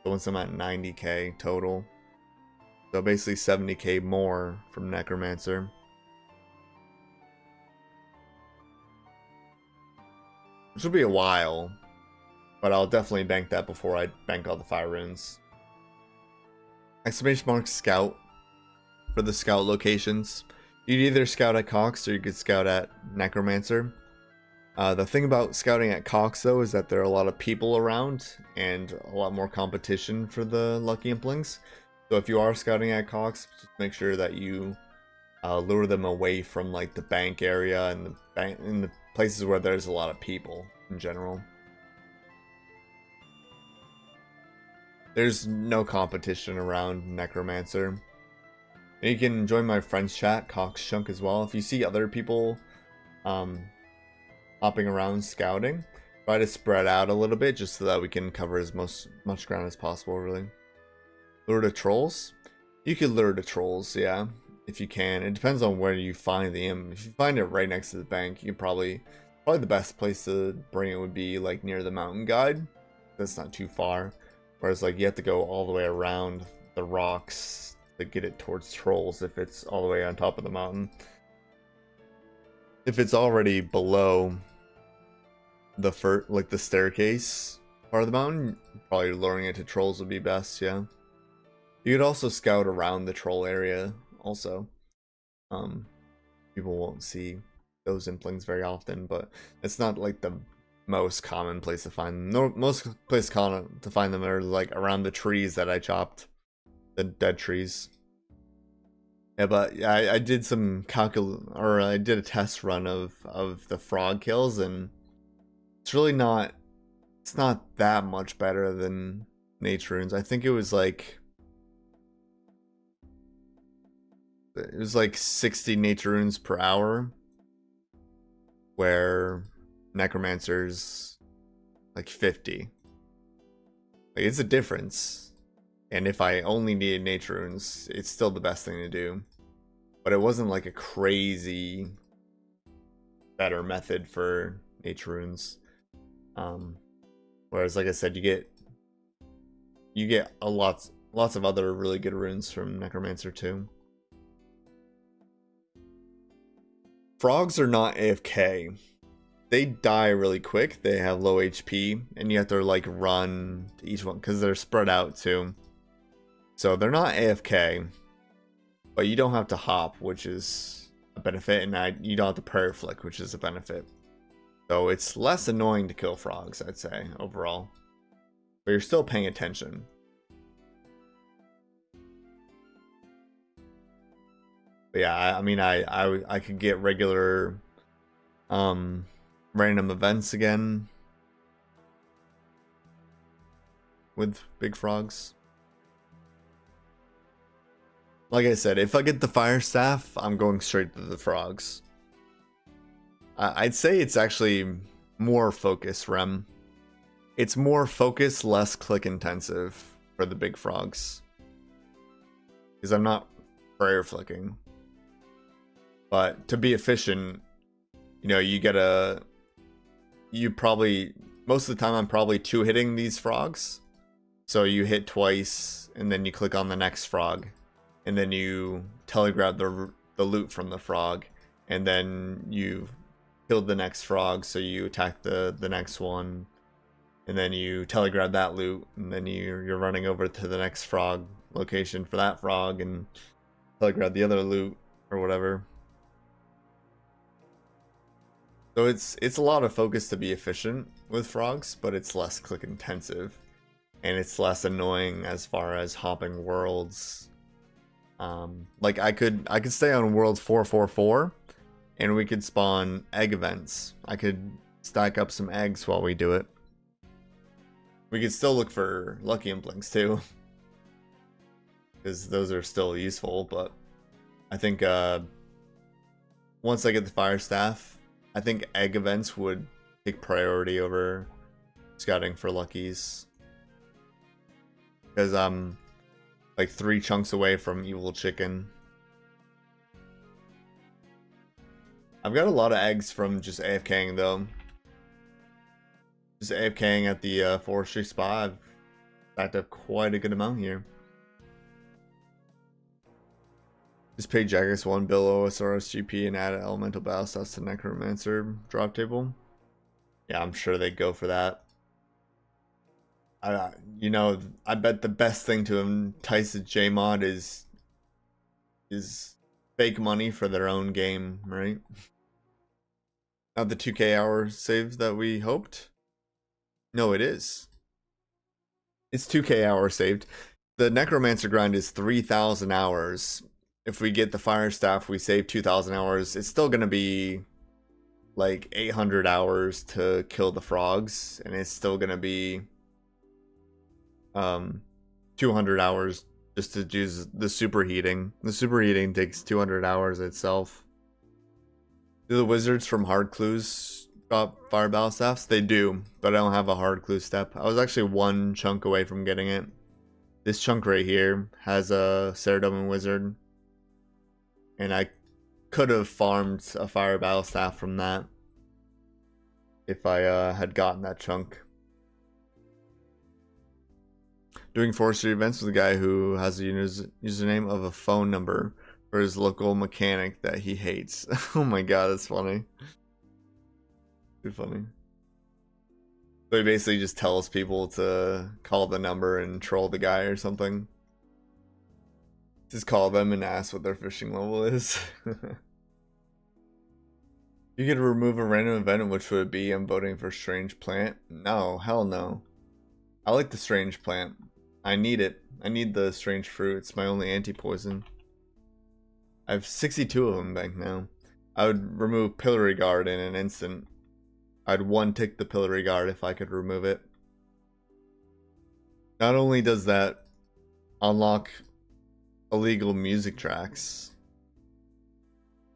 So once I'm at 90k total. So basically 70k more from Necromancer. Which will be a while, but I'll definitely bank that before I bank all the fire runes. Exclamation mark scout for the scout locations. You'd either scout at Cox or you could scout at Necromancer. The thing about scouting at Cox though is that there are a lot of people around and a lot more competition for the Lucky Implings. So if you are scouting at Cox, just make sure that you lure them away from like the bank area and the places where there's a lot of people in general. There's no competition around Necromancer. And you can join my friends chat, Cox Chunk, as well. If you see other people hopping around scouting, try to spread out a little bit just so that we can cover as much ground as possible, really. Lure to trolls? You could lure to trolls, yeah, if you can. It depends on where you find the imp. If you find it right next to the bank, you probably the best place to bring it would be like near the mountain guide. That's not too far. Whereas like you have to go all the way around the rocks to get it towards trolls if it's all the way on top of the mountain. If it's already below the the staircase part of the mountain, probably luring it to trolls would be best, yeah. You could also scout around the troll area also. People won't see those implings very often, but it's not like the most common place to find them. Most place to find them are like around the trees that I chopped, the dead trees. Yeah, but yeah, I did some I did a test run of the frog kills, and it's really not. It's not that much better than nature runes. I think it was like 60 nature runes per hour, where Necromancer's like 50. Like it's a difference. And if I only needed nature runes, it's still the best thing to do. But it wasn't like a crazy better method for nature runes. Whereas like I said, you get lots of other really good runes from Necromancer too. Frogs are not AFK. They die really quick. They have low HP, and you have to like run to each one because they're spread out too. So they're not AFK, but you don't have to hop, which is a benefit, and you don't have to parry flick, which is a benefit. So it's less annoying to kill frogs, I'd say, overall. But you're still paying attention. But yeah, I mean, I could get regular random events again with big frogs. Like I said, if I get the fire staff, I'm going straight to the frogs. I'd say it's actually more focus rem. It's more focus, less click intensive for the big frogs. Because I'm not prayer flicking. But to be efficient, you know, most of the time I'm probably 2-hitting these frogs. So you hit twice, and then you click on the next frog. And then you telegraph the loot from the frog. And then you killed the next frog, so you attack the next one. And then you telegraph that loot, and then you're running over to the next frog location for that frog, and telegraph the other loot, or whatever. So it's a lot of focus to be efficient with frogs, but it's less click intensive. And it's less annoying as far as hopping worlds. Like I could stay on world 444, and we could spawn egg events. I could stack up some eggs while we do it. We could still look for lucky implings too, because those are still useful. But I think once I get the fire staff, I think egg events would take priority over scouting for luckies, because I'm like 3 chunks away from evil chicken. I've got a lot of eggs from just AFKing though. Just AFKing at the forestry spot. I've stacked up quite a good amount here. Just pay Jagex 1, bill OSRS GP, and add elemental battle stats to Necromancer drop table. Yeah, I'm sure they'd go for that. You know, I bet the best thing to entice a JMod is fake money for their own game, right? Not the 2k hour saves that we hoped. No, it is. It's 2k hours saved. The Necromancer grind is 3,000 hours. If we get the fire staff, we save 2,000 hours. It's still gonna be like 800 hours to kill the frogs, and it's still gonna be 200 hours just to do the superheating. The superheating takes 200 hours itself. Do the wizards from Hard Clues drop fire battle staffs? They do, but I don't have a Hard Clue step. I was actually 1 chunk away from getting it. This chunk right here has a Ceridome wizard, and I could have farmed a fire battle staff from that if I had gotten that chunk. Doing forestry events with a guy who has a username of a phone number for his local mechanic that he hates. Oh my god, that's funny. Too funny. So he basically just tells people to call the number and troll the guy or something. Just call them and ask what their fishing level is. You could remove a random event, which would it be? I'm voting for Strange Plant. No, hell no. I like the Strange Plant. I need it. I need the Strange Fruit. It's my only anti-poison. I have 62 of them back now. I would remove Pillory Guard in an instant. I'd 1-tick the Pillory Guard if I could remove it. Not only does that unlock illegal music tracks,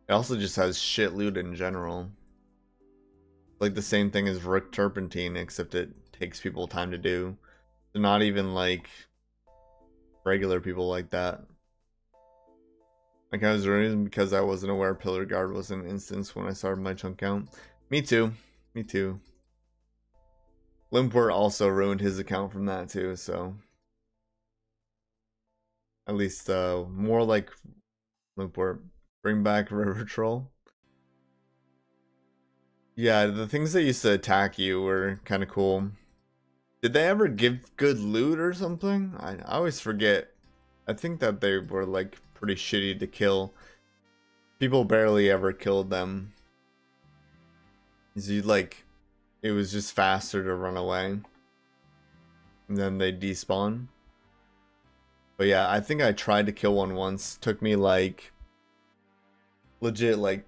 it also just has shit loot in general. Like the same thing as Rook Turpentine, except it takes people time to do. So not even like regular people like that. Like I was running because I wasn't aware Pillar Guard was an instance when I started my chunk count. Me too. Me too. Limpwort also ruined his account from that too, so at least more like Limpwort. Bring back River Troll. Yeah, the things that used to attack you were kind of cool. Did they ever give good loot or something? I always forget. I think that they were like pretty shitty to kill. People barely ever killed them. Like, it was just faster to run away. And then they despawn. But yeah, I think I tried to kill one once. Took me like legit like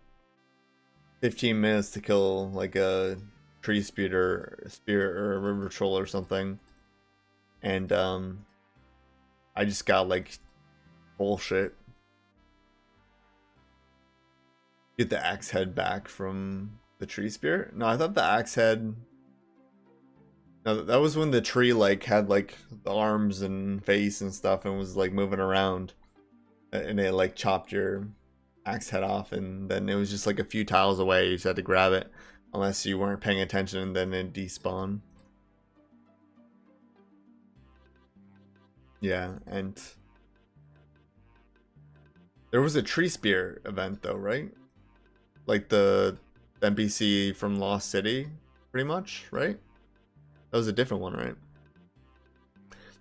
15 minutes to kill like a tree spirit or a river troll or something. And I just got like bullshit. Get the axe head back from the tree spirit? No, I thought the axe head. No, that was when the tree like had like the arms and face and stuff and was like moving around. And it like chopped your axe head off, and then it was just like a few tiles away. You just had to grab it unless you weren't paying attention, and then it despawned. Yeah, and there was a tree spear event though, right? Like the NPC from Lost City, pretty much, right? That was a different one, right?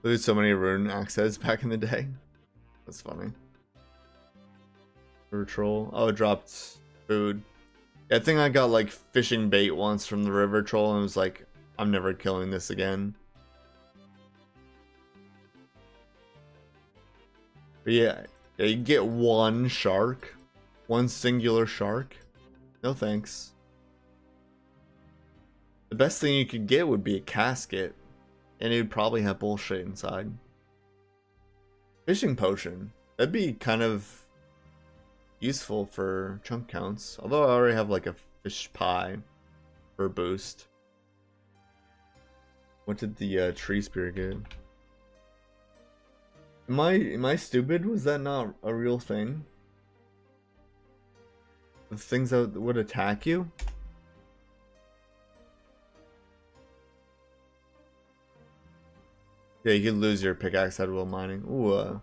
There was so many rune axe heads back in the day. That's funny. River troll. Oh, it dropped food. Yeah, I think I got like fishing bait once from the river troll and was like, I'm never killing this again. But yeah, you get one shark. One singular shark. No thanks. The best thing you could get would be a casket. And it would probably have bullshit inside. Fishing potion. That'd be kind of useful for chunk counts. Although I already have like a fish pie for boost. What did the tree spear get? Am I stupid? Was that not a real thing? The things that would attack you? Yeah, you could lose your pickaxe at will mining. Ooh,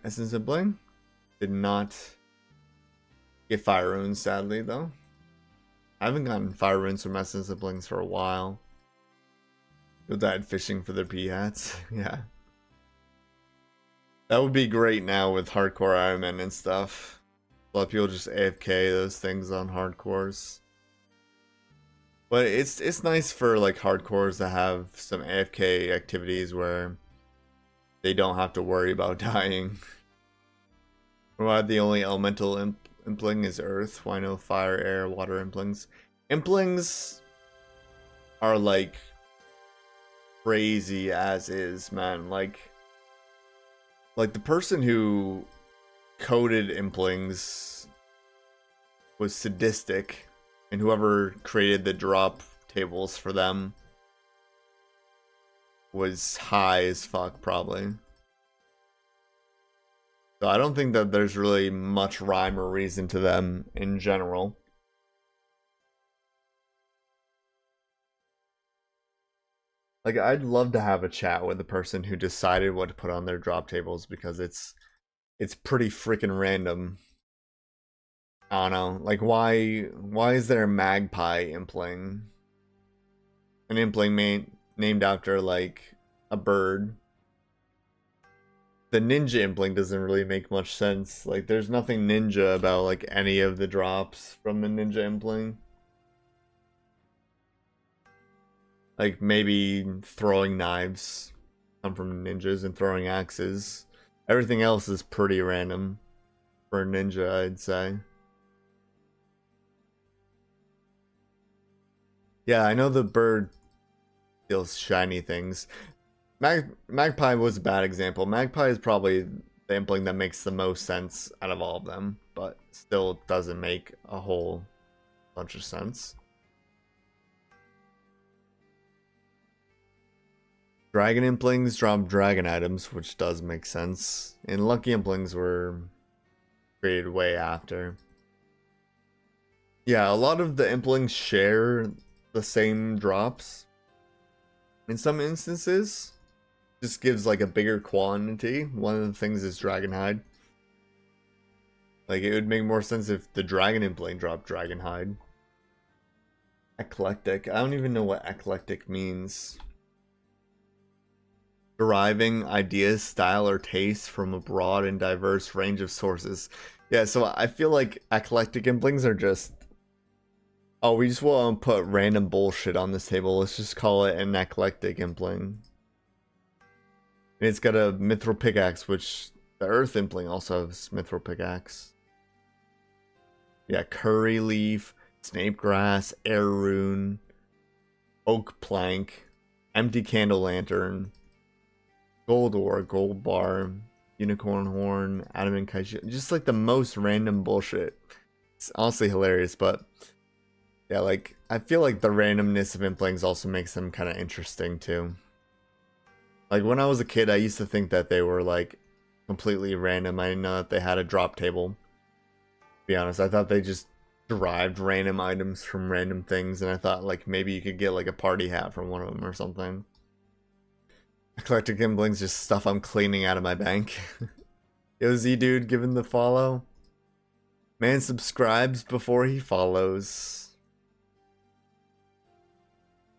Essence of Bling? Did not get fire runes, sadly, though. I haven't gotten fire runes from Essence of Blings for a while. People died fishing for their pea-hats. Yeah. That would be great now with hardcore Iron Man and stuff. A lot of people just AFK those things on hardcores. But it's nice for like hardcores to have some AFK activities where they don't have to worry about dying. Why the only elemental impling is earth? Why no fire, air, water implings? Implings are like crazy as is, man. Like the person who coded implings was sadistic. And whoever created the drop tables for them was high as fuck, probably. So I don't think that there's really much rhyme or reason to them in general. Like, I'd love to have a chat with the person who decided what to put on their drop tables, because it's pretty freaking random. I don't know, like why is there a magpie impling? An impling named after like a bird. The ninja impling doesn't really make much sense. Like there's nothing ninja about like any of the drops from the ninja impling. Like maybe throwing knives come from ninjas and throwing axes. Everything else is pretty random for a ninja, I'd say. Yeah, I know the bird steals shiny things. Magpie was a bad example. Magpie is probably the impling that makes the most sense out of all of them, but still doesn't make a whole bunch of sense. Dragon implings drop dragon items, which does make sense. And lucky implings were created way after. Yeah, a lot of the implings share the same drops. In some instances, just gives like a bigger quantity. One of the things is dragon hide. Like it would make more sense if the dragon impling dropped dragon hide. Eclectic. I don't even know what eclectic means. Deriving ideas, style, or taste from a broad and diverse range of sources. Yeah, so I feel like eclectic implings are just, oh, we just want to put random bullshit on this table. Let's just call it an eclectic impling. And it's got a mithril pickaxe, which the earth impling also has mithril pickaxe. Yeah, curry leaf. Snape grass, air rune, oak plank, empty candle lantern, gold ore, gold bar, unicorn horn, adamant kite shield. Just like the most random bullshit. It's honestly hilarious, but yeah, like I feel like the randomness of implings also makes them kind of interesting too. Like when I was a kid, I used to think that they were like completely random. I didn't know that they had a drop table. To be honest, I thought they just derived random items from random things, and I thought like maybe you could get like a party hat from one of them or something. Eclectic implings, just stuff I'm cleaning out of my bank. Yo, Z dude, given the follow. Man subscribes before he follows.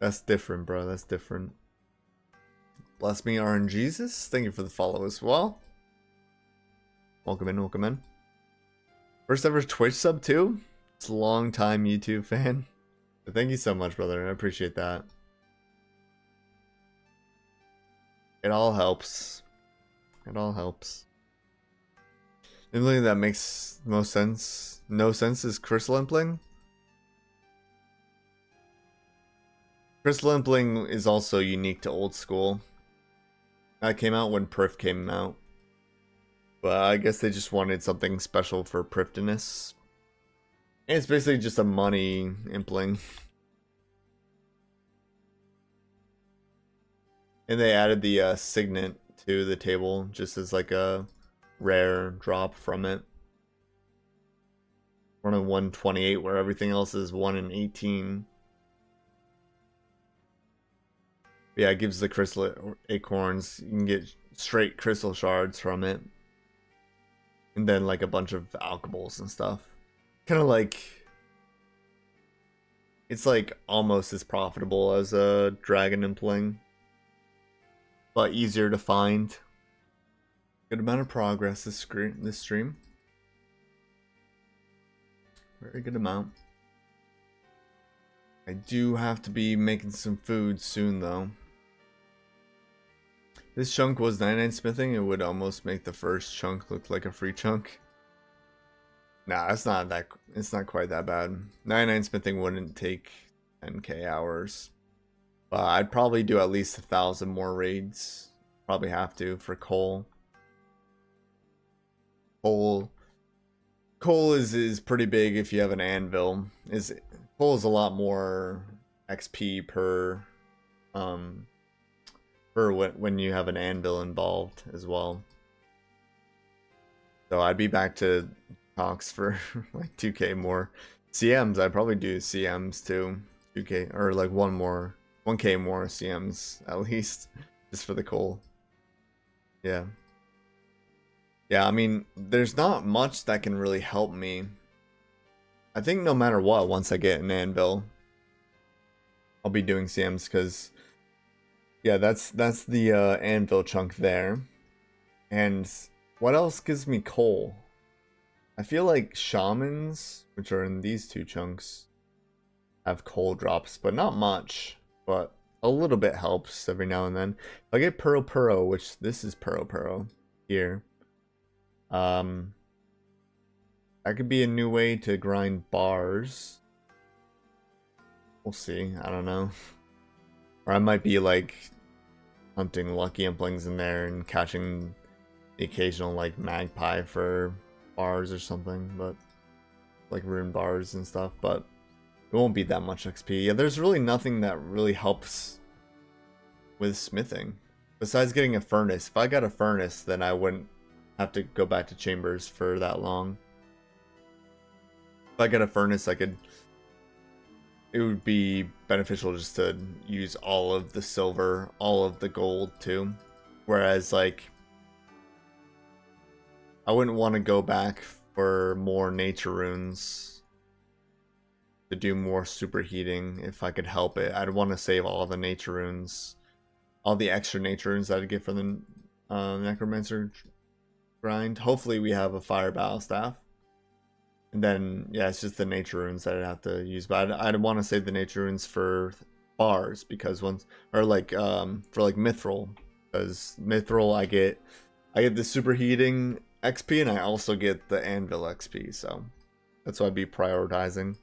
That's different, bro. That's different. Bless me, RNGesus. Thank you for the follow as well. Welcome in, welcome in. First ever Twitch sub too? It's a long time YouTube fan. But thank you so much, brother. I appreciate that. It all helps. It all helps. The only thing that makes most sense, no sense, is Crystal Impling. Crystal Impling is also unique to old school. That came out when Prif came out. But I guess they just wanted something special for Priftiness. And it's basically just a money impling. And they added the signet to the table just as like a rare drop from it. 1 in 128 where everything else is 1 in 18. But yeah, it gives the crystal acorns. You can get straight crystal shards from it. And then like a bunch of alchemies and stuff. Kind of like... It's like almost as profitable as a dragon impling. But easier to find. Good amount of progress this stream. Very good amount. I do have to be making some food soon though. This chunk was 99 smithing. It would almost make the first chunk look like a free chunk. Nah, it's not quite that bad. 99 smithing wouldn't take 10k hours. But I'd probably do at least 1,000 more raids. Probably have to for coal. Coal is pretty big if you have an anvil. Coal is a lot more XP per when you have an anvil involved as well. So I'd be back to talks for like 2k more. CMs, I'd probably do CMs too. 2k or like 1k more CMs at least just for the coal. Yeah. Yeah, I mean, there's not much that can really help me. I think no matter what, once I get an anvil, I'll be doing CMs because, yeah, that's the anvil chunk there. And what else gives me coal? I feel like shamans, which are in these two chunks, have coal drops, but not much. But a little bit helps every now and then. If I get Puro, which this is Puro here. That could be a new way to grind bars. We'll see. I don't know. Or I might be like hunting lucky implings in there and catching the occasional like magpie for bars or something, but like rune bars and stuff, but it won't be that much XP. Yeah, there's really nothing that really helps with smithing. Besides getting a furnace. If I got a furnace, then I wouldn't have to go back to chambers for that long. If I got a furnace, it would be beneficial just to use all of the silver, all of the gold too. Whereas like I wouldn't want to go back for more nature runes to do more superheating if I could help it. I'd want to save all the nature runes, all the extra nature runes that I'd get from the Necromancer grind. Hopefully we have a fire battle staff. And then, yeah, it's just the nature runes that I'd have to use. But I'd want to save the nature runes for bars because once, or like, for like mithril. Because mithril, I get the superheating XP and I also get the anvil XP. So that's what I'd be prioritizing.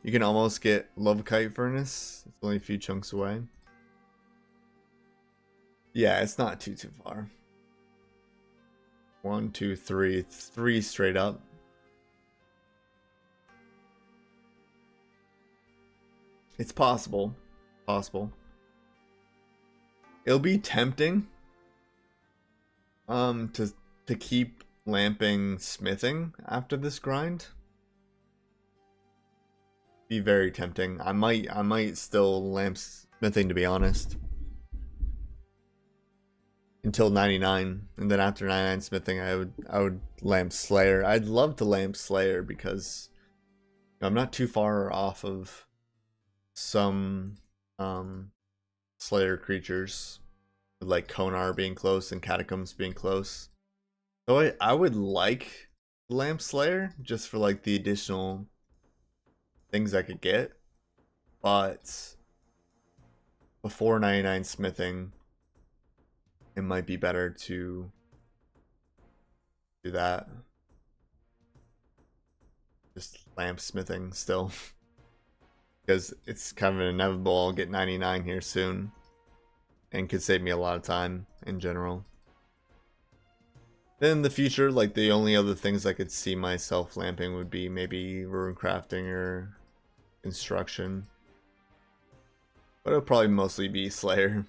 You can almost get Love Kite Furnace. It's only a few chunks away. Yeah, it's not too far. 1, 2, 3. 3 straight up. It's possible. Possible. It'll be tempting to keep lamping smithing after this grind. Be very tempting. I might still lamp smithing, to be honest, until 99, and then after 99 smithing I would lamp Slayer. I'd love to lamp Slayer because I'm not too far off of some Slayer creatures, like Konar being close and Catacombs being close. So I would like lamp Slayer just for like the additional things I could get, but before 99 smithing it might be better to do that. Just lamp smithing still. Because it's kind of inevitable I'll get 99 here soon. And could save me a lot of time in general. Then in the future, like the only other things I could see myself lamping would be maybe rune crafting or construction. But it'll probably mostly be Slayer.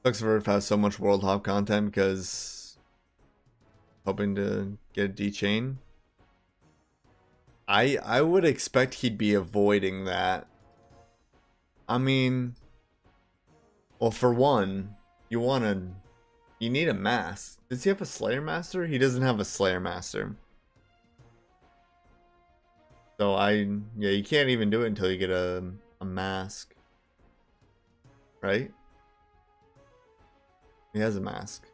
Sucks for Earth has so much World Hop content because hoping to get a D-chain. I would expect he'd be avoiding that. I mean, well, for one, you need a mask. Does he have a Slayer Master? He doesn't have a Slayer Master. So yeah, you can't even do it until you get a mask. Right? He has a mask.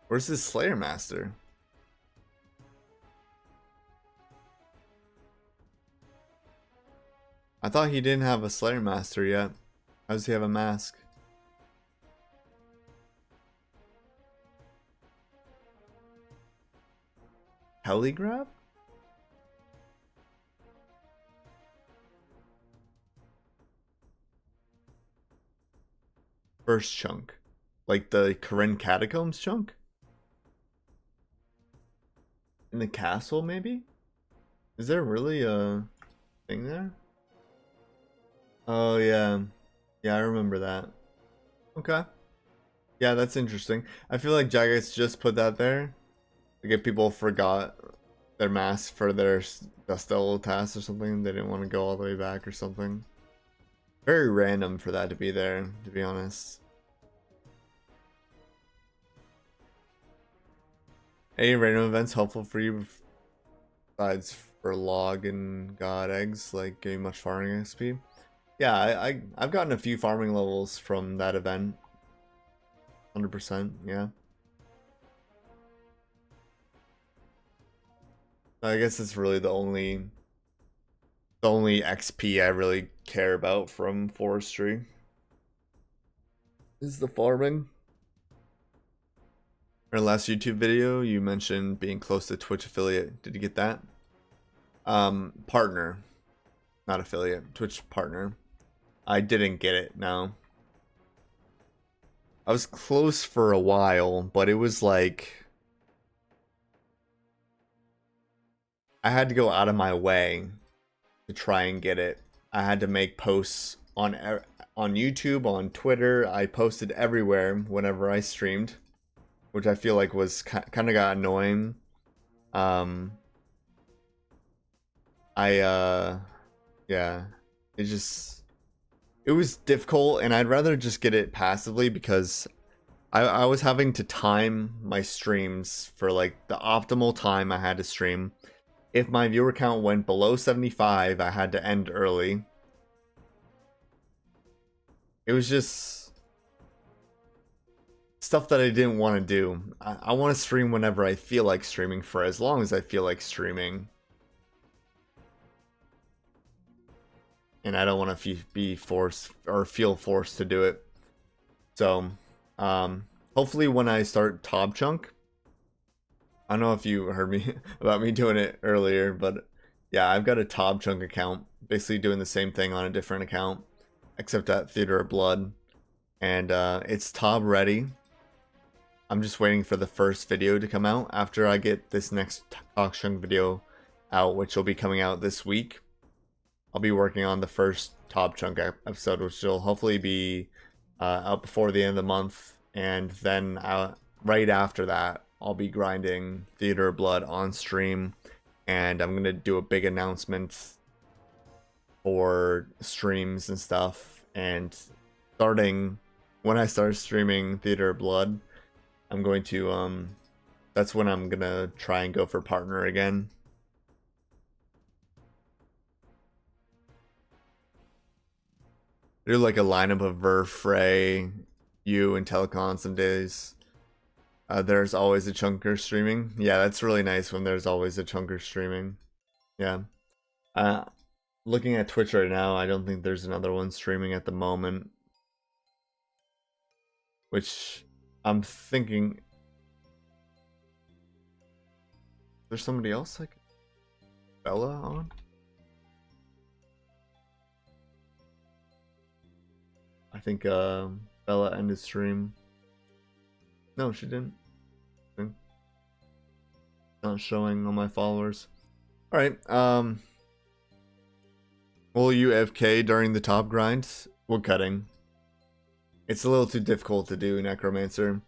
Where's his Slayer Master? I thought he didn't have a Slayer Master yet. How does he have a mask? Heligrab? First chunk. Like the Karen Catacombs chunk? In the castle, maybe? Is there really a thing there? Oh, yeah. Yeah, I remember that. Okay. Yeah, that's interesting. I feel like Jagex just put that there to get people forgot their mask for their Dustello task or something. They didn't want to go all the way back or something. Very random for that to be there, to be honest. Any random events helpful for you besides for log and god eggs, like getting much farming XP? Yeah, I've gotten a few farming levels from that event. 100%, yeah. I guess it's really the only XP I really care about from forestry is the farming. In our last YouTube video, you mentioned being close to Twitch affiliate. Did you get that? Partner, not affiliate. Twitch partner. I didn't get it, no. I was close for a while, but it was like I had to go out of my way to try and get it. I had to make posts on YouTube, on Twitter. I posted everywhere whenever I streamed, which I feel like was kind of got annoying. Yeah, it was difficult, and I'd rather just get it passively because I was having to time my streams for like the optimal time I had to stream. If my viewer count went below 75, I had to end early. It was just stuff that I didn't want to do. I want to stream whenever I feel like streaming for as long as I feel like streaming. And I don't want to be forced or feel forced to do it. So, hopefully when I start Top Chunk, I don't know if you heard me about me doing it earlier, but Yeah, I've got a Top Chunk account, basically doing the same thing on a different account, except at Theater of Blood. And it's Tob ready. I'm just waiting for the first video to come out after I get this next Top Chunk video out, which will be coming out this week. I'll be working on the first Top Chunk episode, which will hopefully be out before the end of the month. And then right after that, I'll be grinding Theater of Blood on stream. And I'm going to do a big announcement for streams and stuff. And starting when I start streaming Theater of Blood, I'm going to, that's when I'm going to try and go for partner again. Do like a lineup of Ver, Frey, you, and Telecon some days. There's always a chunker streaming. Yeah, that's really nice when there's always a chunker streaming. Yeah. Looking at Twitch right now, I don't think there's another one streaming at the moment. Which I'm thinking, there's somebody else like Bella on? I think Bella ended stream. No, she didn't. Not showing on my followers. Alright, will you FK during the top grind? Wood cutting. It's a little too difficult to do Necromancer.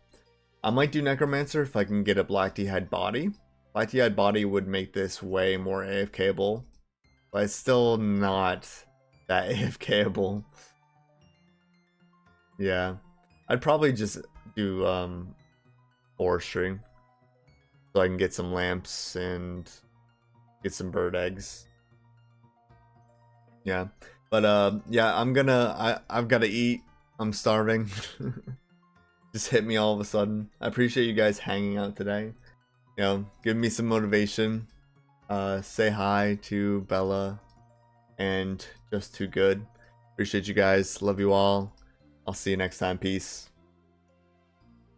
I might do Necromancer if I can get a Black Tea-Hide body. Black Tea-Hide body would make this way more AFKable. But it's still not that AFKable. Yeah. I'd probably just do forestry. So I can get some lamps and get some bird eggs. Yeah. But yeah, I've gotta eat. I'm starving. Just hit me all of a sudden. I appreciate you guys hanging out today. You know, give me some motivation. Say hi to Bella and Just Too Good. Appreciate you guys. Love you all. I'll see you next time. Peace.